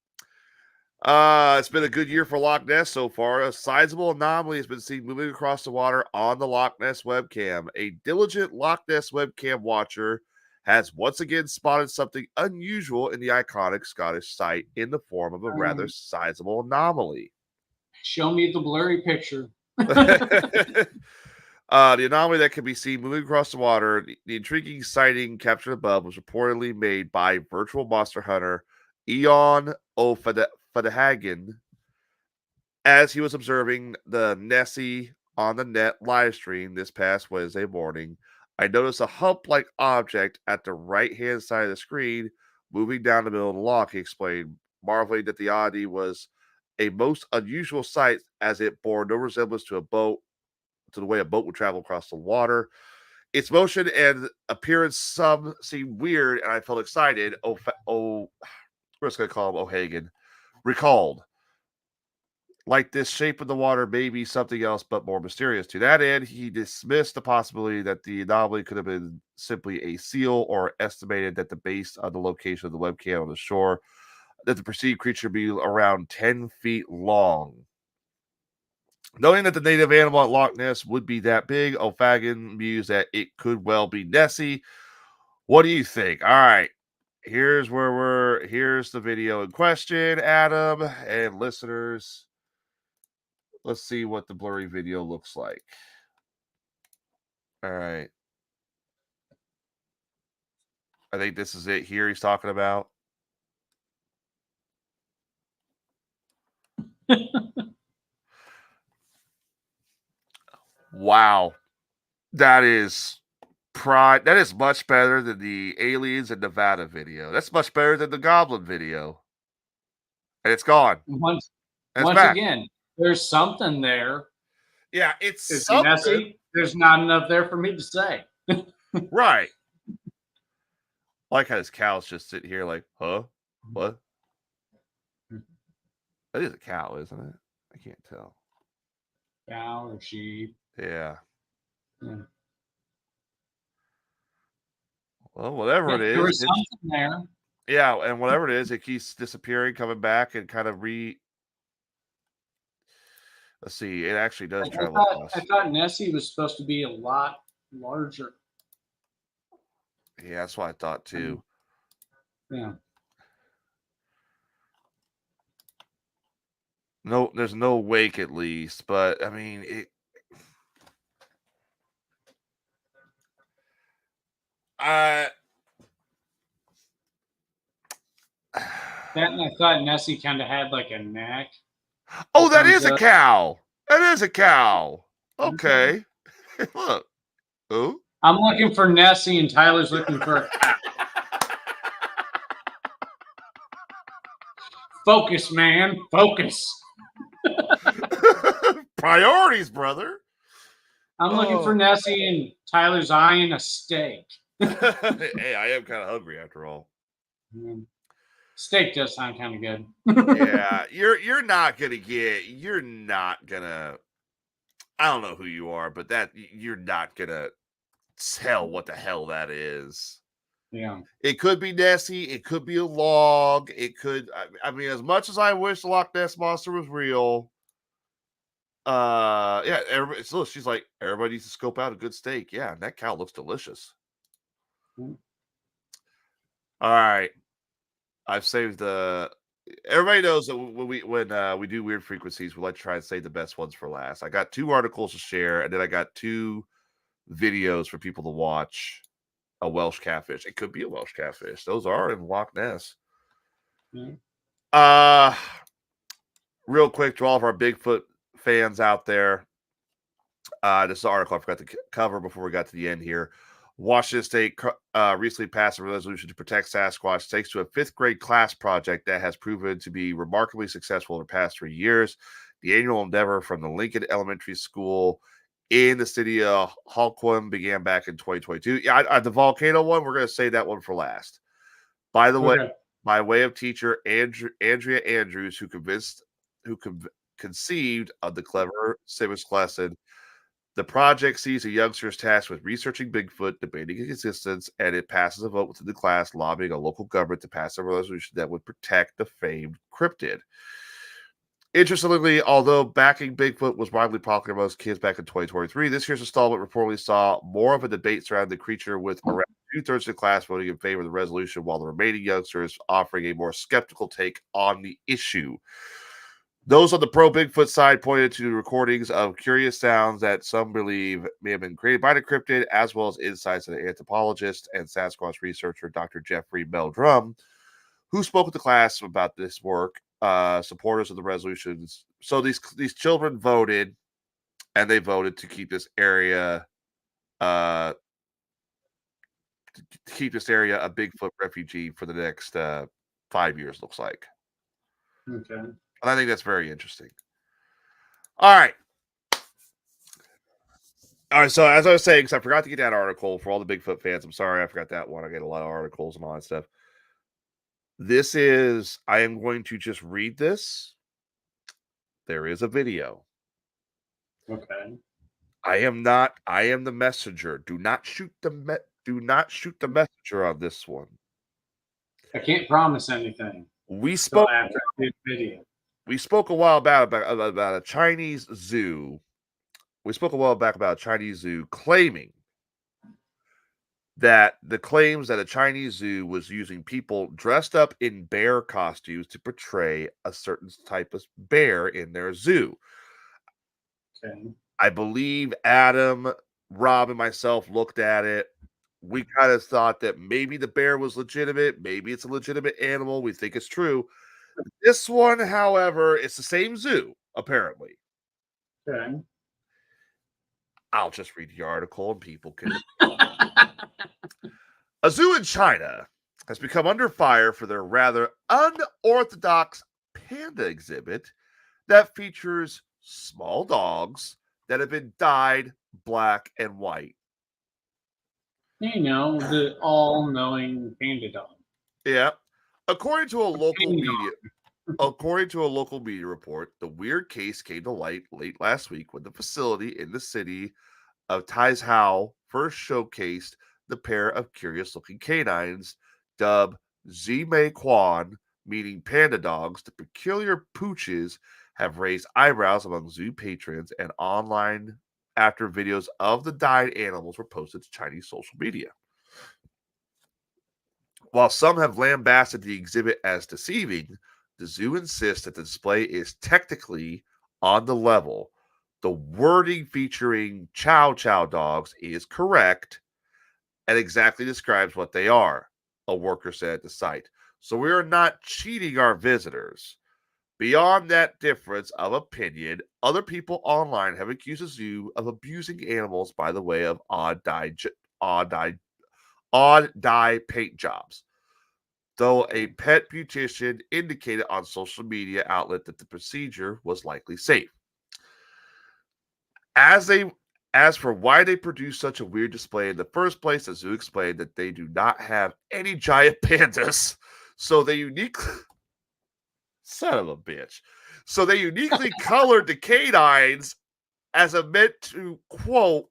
It's been a good year for Loch Ness so far. A sizable anomaly has been seen moving across the water on the Loch Ness webcam. A diligent Loch Ness webcam watcher has once again spotted something unusual in the iconic Scottish site in the form of a rather sizable anomaly. Show me the blurry picture. The anomaly that can be seen moving across the water, the intriguing sighting captured above was reportedly made by virtual monster hunter Eon O'Fadahagan as he was observing the Nessie on the net live stream this past Wednesday morning. I noticed a hump-like object at the right-hand side of the screen moving down the middle of the loch, he explained, marveling that the oddity was a most unusual sight as it bore no resemblance to the way a boat would travel across the water. Its motion and appearance some seemed weird, and I felt excited. We're just gonna call him O'Hagan. Recalled. Like this shape of the water may be something else but more mysterious. To that end, he dismissed the possibility that the anomaly could have been simply a seal or estimated that the base of the location of the webcam on the shore, that the perceived creature be around 10 feet long. Knowing that the native animal at Loch Ness would be that big, O'Fagan mused that it could well be Nessie. What do you think? All right. Here's the video in question, Adam and listeners. Let's see what the blurry video looks like. All right. I think this is it here he's talking about. Wow. That is that is much better than the Aliens in Nevada video. That's much better than the Goblin video. And it's gone. Once And it's once back. again, there's something there. Yeah, it's Is it something. messy? There's not enough there for me to say. Right. I like how this cow's just sitting here like, huh? What? That is a cow, isn't it? I can't tell. Cow or sheep. Yeah. Yeah. Well, whatever it There was is, it's something there. yeah, and whatever it is, it keeps disappearing, coming back, and kind of let's see, it actually does I travel thought across. I thought Nessie was supposed to be a lot larger. Yeah, that's what I thought too. Yeah. No, there's no wake at least, but I mean it. I That and I thought Nessie kind of had like a neck. Oh, that comes is a up. cow. That is a cow. Okay. Look. Oh. I'm looking for Nessie and Tyler's looking for a cow. Focus, man. Focus. Priorities, brother. I'm looking for Nessie and Tyler's eyeing a steak. Hey, I am kind of hungry after all. Steak does sound kind of good. Yeah, you're not gonna I don't know who you are, but that you're not gonna tell what the hell that is. Yeah. It could be Nessie, it could be a log, it could I mean, as much as I wish the Loch Ness monster was real, yeah, everybody so she's like, everybody needs to scope out a good steak. Yeah, and that cow looks delicious. All right. I've saved the everybody knows that when we do weird frequencies, we like to try and save the best ones for last. I got 2 articles to share, and then I got 2 videos for people to watch. A Welsh catfish. It could be a Welsh catfish. Those are in Loch Ness. Real quick to all of our Bigfoot fans out there. This is an article I forgot to cover before we got to the end here. Washington State recently passed a resolution to protect Sasquatch thanks to a 5th grade class project that has proven to be remarkably successful in the past 3 years. The annual endeavor from the Lincoln Elementary School in the city of Holcomb began back in 2022. Yeah, the volcano one, we're going to save that one for last. By the way, by way of teacher Andrea Andrews, who conceived of the clever civics lesson, the project sees the youngsters tasked with researching Bigfoot, debating its existence, and it passes a vote within the class, lobbying a local government to pass a resolution that would protect the famed cryptid. Interestingly, although backing Bigfoot was widely popular amongst kids back in 2023, this year's installment reportedly saw more of a debate surrounding the creature, with around 2/3 of the class voting in favor of the resolution, while the remaining youngsters offering a more skeptical take on the issue. Those on the pro-Bigfoot side pointed to recordings of curious sounds that some believe may have been created by the cryptid, as well as insights of the anthropologist and Sasquatch researcher Dr. Jeffrey Meldrum, who spoke with the class about this work. Supporters of the resolutions. So these children voted, and they voted to keep this area, a Bigfoot refugee for the next 5 years. Looks like. Okay. And I think that's very interesting. All right. So as I was saying, because I forgot to get that article for all the Bigfoot fans. I'm sorry, I forgot that one. I get a lot of articles and all that stuff. I am going to just read this. There is a video. Okay. I am the messenger. Do not shoot the messenger on this one. I can't promise anything. We spoke after this video. We spoke a while back about a Chinese zoo. We spoke a while back about a Chinese zoo claiming that the claims that a Chinese zoo was using people dressed up in bear costumes to portray a certain type of bear in their zoo. Okay. I believe Adam, Rob, and myself looked at it. We kind of thought that maybe the bear was legitimate. Maybe it's a legitimate animal. We think it's true. This one, however, it's the same zoo, apparently. Okay. I'll just read the article and people can. A zoo in China has become under fire for their rather unorthodox panda exhibit that features small dogs that have been dyed black and white. The all-knowing panda dog. Yeah. According to a local Panda media According to a local media report, the weird case came to light late last week when the facility in the city of Taizhou first showcased the pair of curious-looking canines dubbed Zimei Quan, meaning panda dogs. The peculiar pooches have raised eyebrows among zoo patrons and online after videos of the dyed animals were posted to Chinese social media. While some have lambasted the exhibit as deceiving, the zoo insists that the display is technically on the level. The wording featuring Chow Chow dogs is correct and exactly describes what they are, a worker said at the site. So we are not cheating our visitors. Beyond that difference of opinion, other people online have accused the zoo of abusing animals by the way of odd dye paint jobs. Though a pet beautician indicated on social media outlet that the procedure was likely safe. As they as for why they produced such a weird display in the first place, the zoo explained that they do not have any giant pandas, so they uniquely son of a bitch. So they uniquely colored the canines as a meant to quote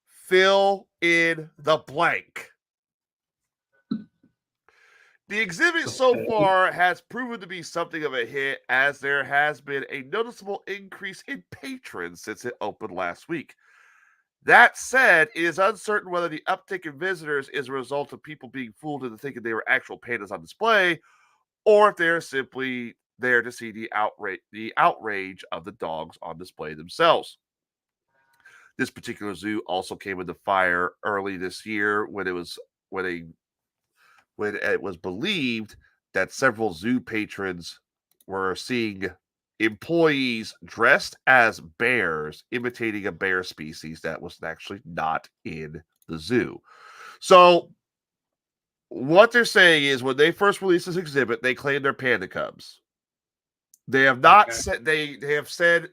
fill in the blank. The exhibit so far has proven to be something of a hit, as there has been a noticeable increase in patrons since it opened last week. That said, it is uncertain whether the uptick in visitors is a result of people being fooled into thinking they were actual pandas on display, or if they're simply there to see the outrage of the dogs on display themselves. This particular zoo also came into fire early this year when a when it was believed that several zoo patrons were seeing employees dressed as bears imitating a bear species that was actually not in the zoo. So what they're saying is when they first released this exhibit, they claimed they're panda cubs. They have not said they have said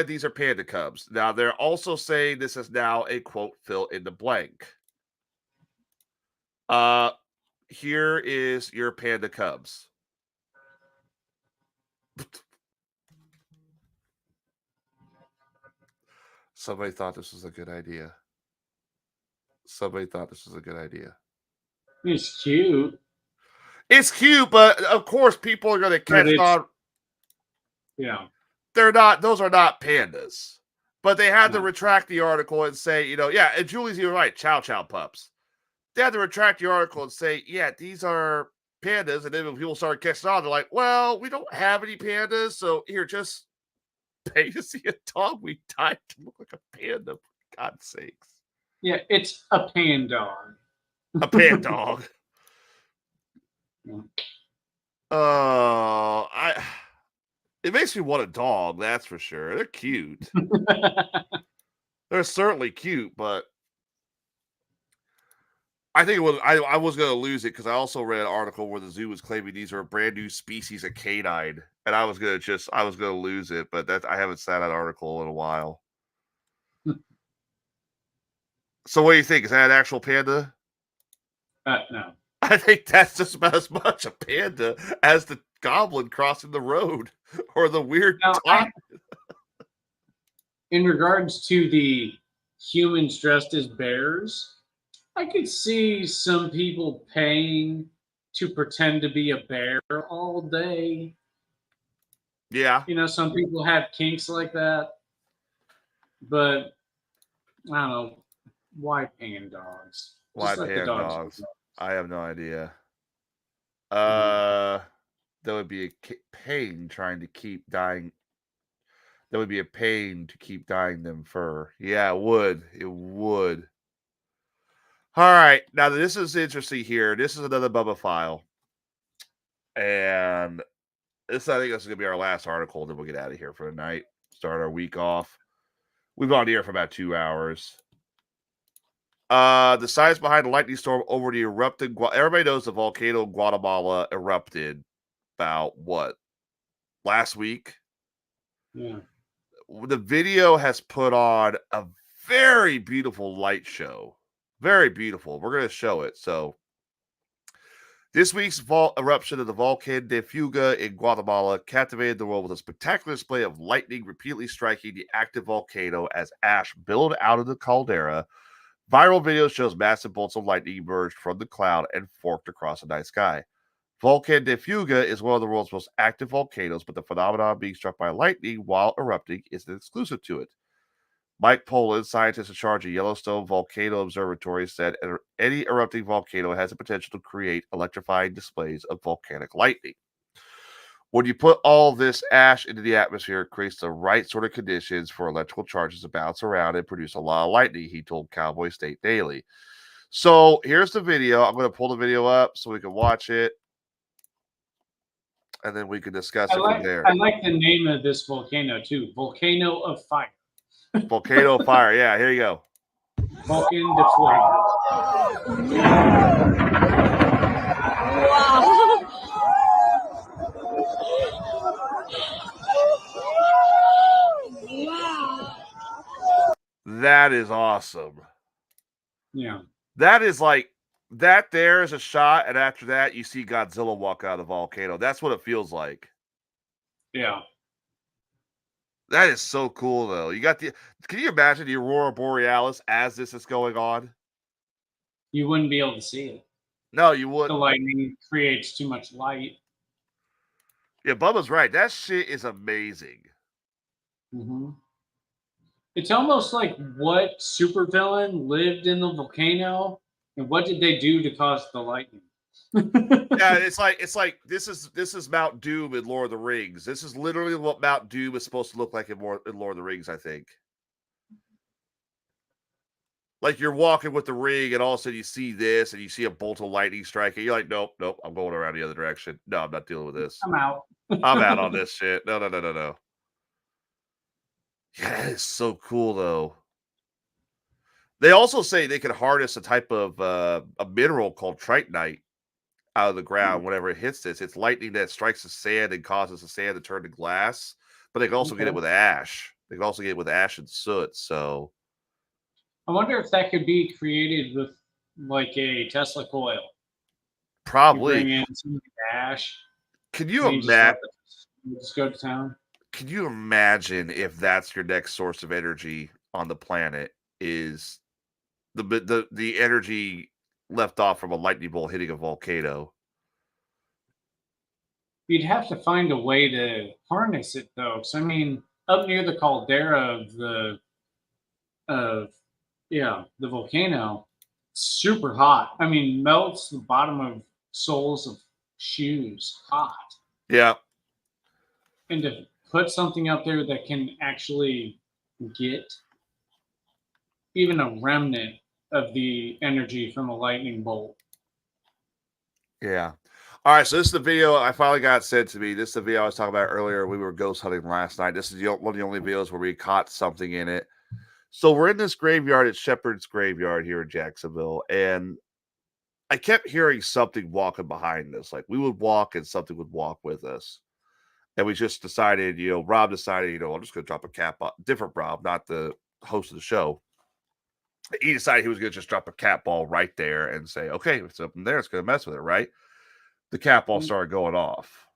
these are panda cubs. Now they're also saying this is now a quote fill in the blank. Here is your panda cubs. Somebody thought this was a good idea. It's cute. It's cute, but of course people are going to catch on. Yeah. Those are not pandas. But they had to retract the article and say, yeah, and Julie's even right, Chow Chow pups. They had to retract the article and say, yeah, these are pandas. And then when people started catching on, they're like, well, we don't have any pandas. So here, just pay to see a dog we dyed to look like a panda, for God's sakes. Yeah, it's a pan dog. A pan dog. It makes me want a dog, that's for sure. They're cute. They're certainly cute, but I think I was going to lose it because I also read an article where the zoo was claiming these are a brand new species of canine, and I was going to lose it, but I haven't seen that article in a while. So what do you think? Is that an actual panda? No. I think that's just about as much a panda as the goblin crossing the road or the weird in regards to the humans dressed as bears, I could see some people paying to pretend to be a bear all day. Yeah. Some people have kinks like that. But I don't know. Why pan dogs? Why pan dogs? I have no idea. There would be a pain trying to keep dyeing. That would be a pain to keep dyeing them fur. Yeah, it would. It would. All right. Now, this is interesting here. This is another Bubba file. And I think this is gonna be our last article. Then we'll get out of here for the night. Start our week off. We've been on here for about 2 hours. The science behind the lightning storm over the erupted. Everybody knows the volcano in Guatemala erupted about what, last week. Yeah. The video has put on a very beautiful light show. Very beautiful. We're going to show it. So, this week's eruption of the Volcan de Fuga in Guatemala captivated the world with a spectacular display of lightning repeatedly striking the active volcano as ash billowed out of the caldera. Viral video shows massive bolts of lightning emerged from the cloud and forked across the night sky. Volcan de Fuga is one of the world's most active volcanoes, but the phenomenon being struck by lightning while erupting isn't exclusive to it. Mike Poland, scientist in charge of Yellowstone Volcano Observatory, said any erupting volcano has the potential to create electrifying displays of volcanic lightning. When you put all this ash into the atmosphere, it creates the right sort of conditions for electrical charges to bounce around and produce a lot of lightning, he told Cowboy State Daily. So here's the video. I'm going to pull the video up so we can watch it, and then we can discuss it from there. I like the name of this volcano, too. Volcano of Fire. Volcano of Fire. Yeah, here you go. Volcan de Fuego. Wow. Wow. That is awesome. Yeah. That is like, that there is a shot, and after that, you see Godzilla walk out of the volcano. That's what it feels like. Yeah. That is so cool, though. You got the. Can you imagine the Aurora Borealis as this is going on? You wouldn't be able to see it. No, you The wouldn't. lightning creates too much light. Yeah, Bubba's right. That shit is amazing. Mm-hmm. It's almost like what supervillain lived in the volcano, and what did they do to cause the lightning? Yeah, it's like this is Mount Doom in Lord of the Rings. This is literally what Mount Doom is supposed to look like in Lord of the Rings, I think. Like you're walking with the ring, and all of a sudden you see this, and you see a bolt of lightning striking. You're like, nope, I'm going around the other direction. No, I'm not dealing with this. I'm out. I'm out on this shit. No. Yeah, that is so cool, though. They also say they can harness a type of a mineral called tritonite out of the ground whenever it hits this. It's lightning that strikes the sand and causes the sand to turn to glass. But they can also get it with ash. They can also get it with ash and soot. So I wonder if that could be created with like a Tesla coil. probably. You bring in some ash. Can you imagine? Just go to town. Can you imagine if that's your next source of energy on the planet? Is the energy left off from a lightning bolt hitting a volcano? You'd have to find a way to harness it, though. Because I mean, up near the caldera of the volcano, super hot. I mean, melts the bottom of soles of shoes hot. Yeah. And to put something out there that can actually get even a remnant of the energy from a lightning bolt. Yeah. All right. So this is the video I finally got sent to me. This is the video I was talking about earlier. We were ghost hunting last night. This is one of the only videos where we caught something in it. So we're in this graveyard at Shepherd's Graveyard here in Jacksonville, and I kept hearing something walking behind us. Like we would walk and something would walk with us. And we just decided, Rob decided, I'm just going to drop a cap on. Different Rob, not the host of the show. He decided he was going to just drop a cat ball right there and say, okay, if it's up in there, it's going to mess with it, right? The cat ball started going off.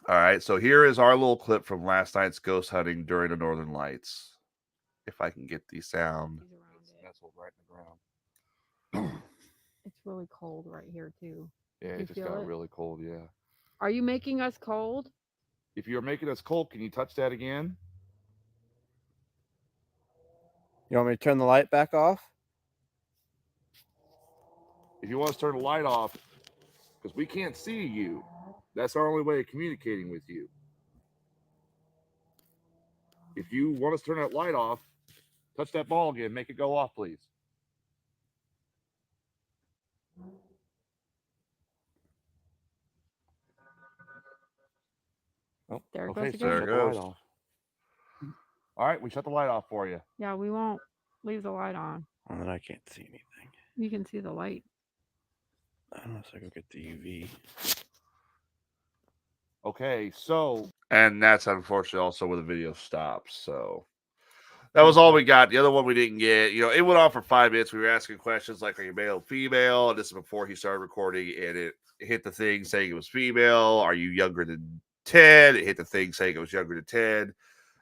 All right, so here is our little clip from last night's ghost hunting during the Northern Lights. If I can get the sound. It's nestled right in the ground. It's really cold right here too. Yeah, You it just feel got it? really cold, yeah. Are you making us cold? If you're making us cold, can you touch that again? You want me to turn the light back off? If you want us to turn the light off, because we can't see you. That's our only way of communicating with you. If you want us to turn that light off, touch that ball again. Make it go off, please. Oh, There it okay, goes so There again. it shut the light goes. off. All right, we shut the light off for you. Yeah, we won't leave the light on. And then I can't see anything. You can see the light. Unless I go get the UV. Okay, so And that's unfortunately also where the video stops. So that was all we got. The other one we didn't get. It went on for 5 minutes. We were asking questions like, are you male, female? And this is before he started recording, and it hit the thing saying it was female. Are you younger than 10? It hit the thing saying it was younger than 10.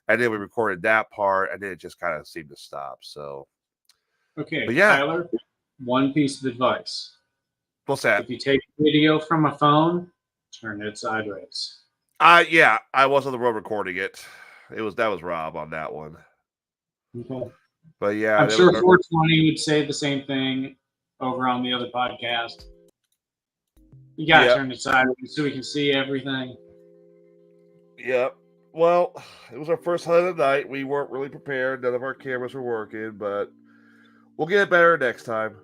And then we recorded that part, and then it just kind of seemed to stop. So, Okay, but yeah, Tyler, one piece of advice. what's that? If you take video from a phone, turn it sideways. Yeah, I was on the road recording it. That was Rob on that one. Okay. But yeah, I'm there sure was- 420 would say the same thing over on the other podcast. You gotta Yeah. turn it sideways so we can see everything. Yep. Well, it was our first hunt of the night. We weren't really prepared. None of our cameras were working, but we'll get better next time.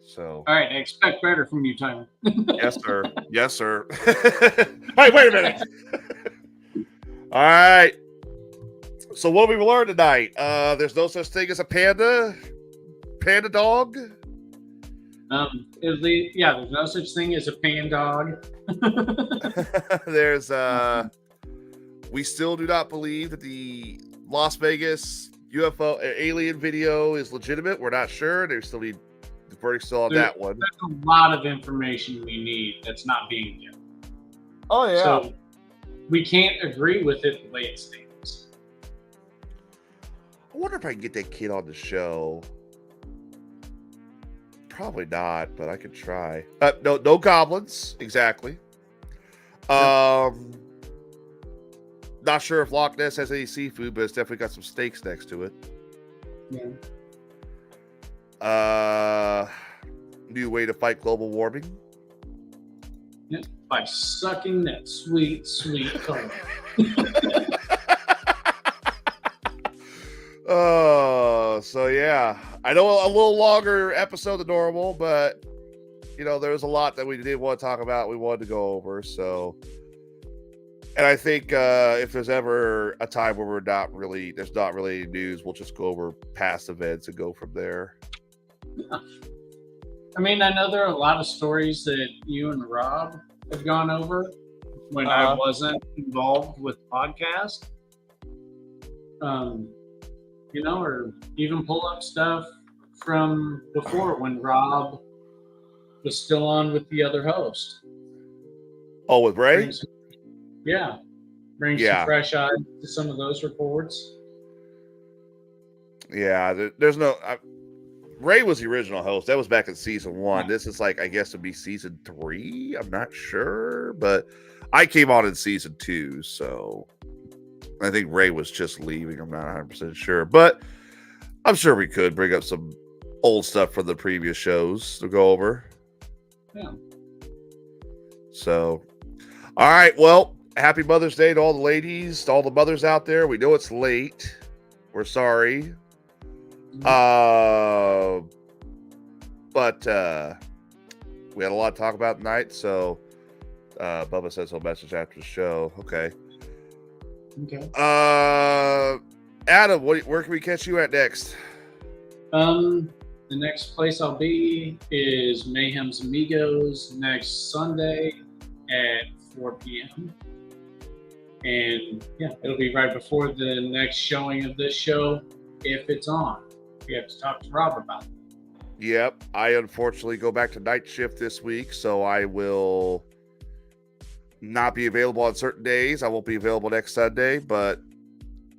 So, All right, I expect better from you, Tyler. yes, sir. Yes, sir. Hey, wait a minute. All right. So, what we learned tonight? There's no such thing as a panda dog. There's no such thing as a pan dog. There's we still do not believe that the Las Vegas UFO alien video is legitimate. We're not sure. They still need the verdict still on that one. There's a lot of information we need that's not being given. Oh So we can't agree with it the way it stands. I wonder if I can get that kid on the show. Probably not, but I could try. No goblins, exactly. Not sure if Loch Ness has any seafood, but it's definitely got some steaks next to it. Yeah. New way to fight global warming. By sucking that sweet, sweet cola. So yeah, I know a little longer episode than normal, but there was a lot that we did want to talk about. We wanted to go over. So, and I think if there's ever a time where there's not really any news, we'll just go over past events and go from there. I mean, I know there are a lot of stories that you and Rob have gone over when I wasn't involved with the podcast. Or even pull up stuff from before when Rob was still on with the other host. Oh, with Ray? Bring some fresh eyes to some of those reports. Yeah, there's no. Ray was the original host. That was back in season 1. This is I guess it'd be season 3. I'm not sure, but I came on in season 2, so I think Ray was just leaving. I'm not 100% sure, but I'm sure we could bring up some old stuff from the previous shows to go over. Yeah. So, all right. Well, happy Mother's Day to all the ladies, to all the mothers out there. We know it's late. We're sorry. But we had a lot to talk about tonight, so Bubba says he'll message after the show. Okay. Adam, where can we catch you at next? The next place I'll be is Mayhem's Amigos next Sunday at 4 p.m. And yeah, it'll be right before the next showing of this show, if it's on. We have to talk to Rob about it. Yep. I unfortunately go back to night shift this week, so I will not be available on certain days. I won't be available next Sunday, but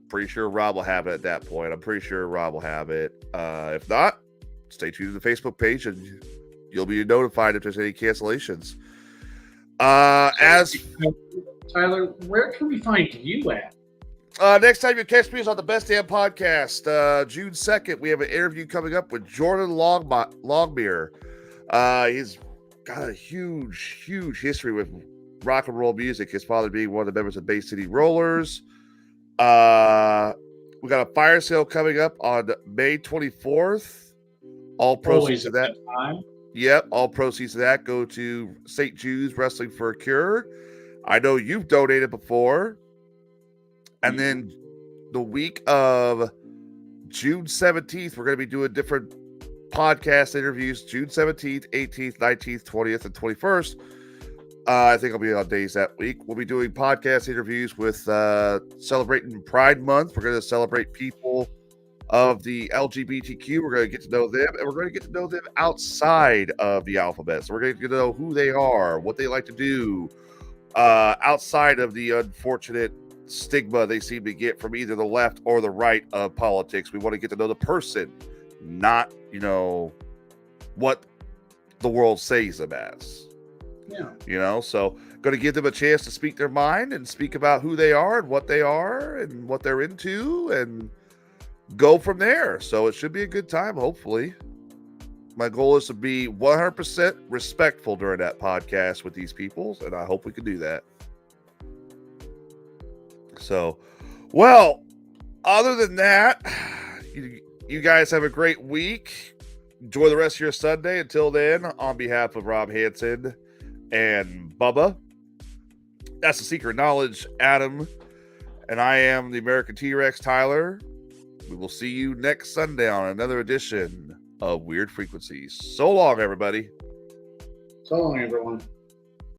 pretty sure Rob will have it at that point. I'm pretty sure Rob will have it. If not, stay tuned to the Facebook page and you'll be notified if there's any cancellations. As Tyler, where can we find you at? next time you catch me is on the Best Damn Podcast, June 2nd. We have an interview coming up with Jordan Longmire. He's got a huge history with rock and roll music. His father being one of the members of Bay City Rollers. We got a fire sale coming up on May 24th. All proceeds of that. Yep, all proceeds of that go to St. Jude's Wrestling for a Cure. I know you've donated before. And then the week of June 17th, we're going to be doing different podcast interviews. June 17th, 18th, 19th, 20th, and 21st. I think I'll be on days that week. We'll be doing podcast interviews with celebrating Pride Month. We're going to celebrate people of the LGBTQ. We're going to get to know them, and we're going to get to know them outside of the alphabet. So we're going to get to know who they are, what they like to do, outside of the unfortunate stigma they seem to get from either the left or the right of politics. We want to get to know the person, not, what the world says them as. Yeah. So going to give them a chance to speak their mind and speak about who they are and what they're into and go from there. So it should be a good time, hopefully. My goal is to be 100% respectful during that podcast with these people, and I hope we can do that. So, well, other than that, you guys have a great week. Enjoy the rest of your Sunday. Until then, on behalf of Rob Hanson and Bubba, that's the Secret Knowledge, Adam, and I am the American T-Rex, Tyler. We will see you next Sunday on another edition of Weird Frequencies. So long, everybody. So long, everyone.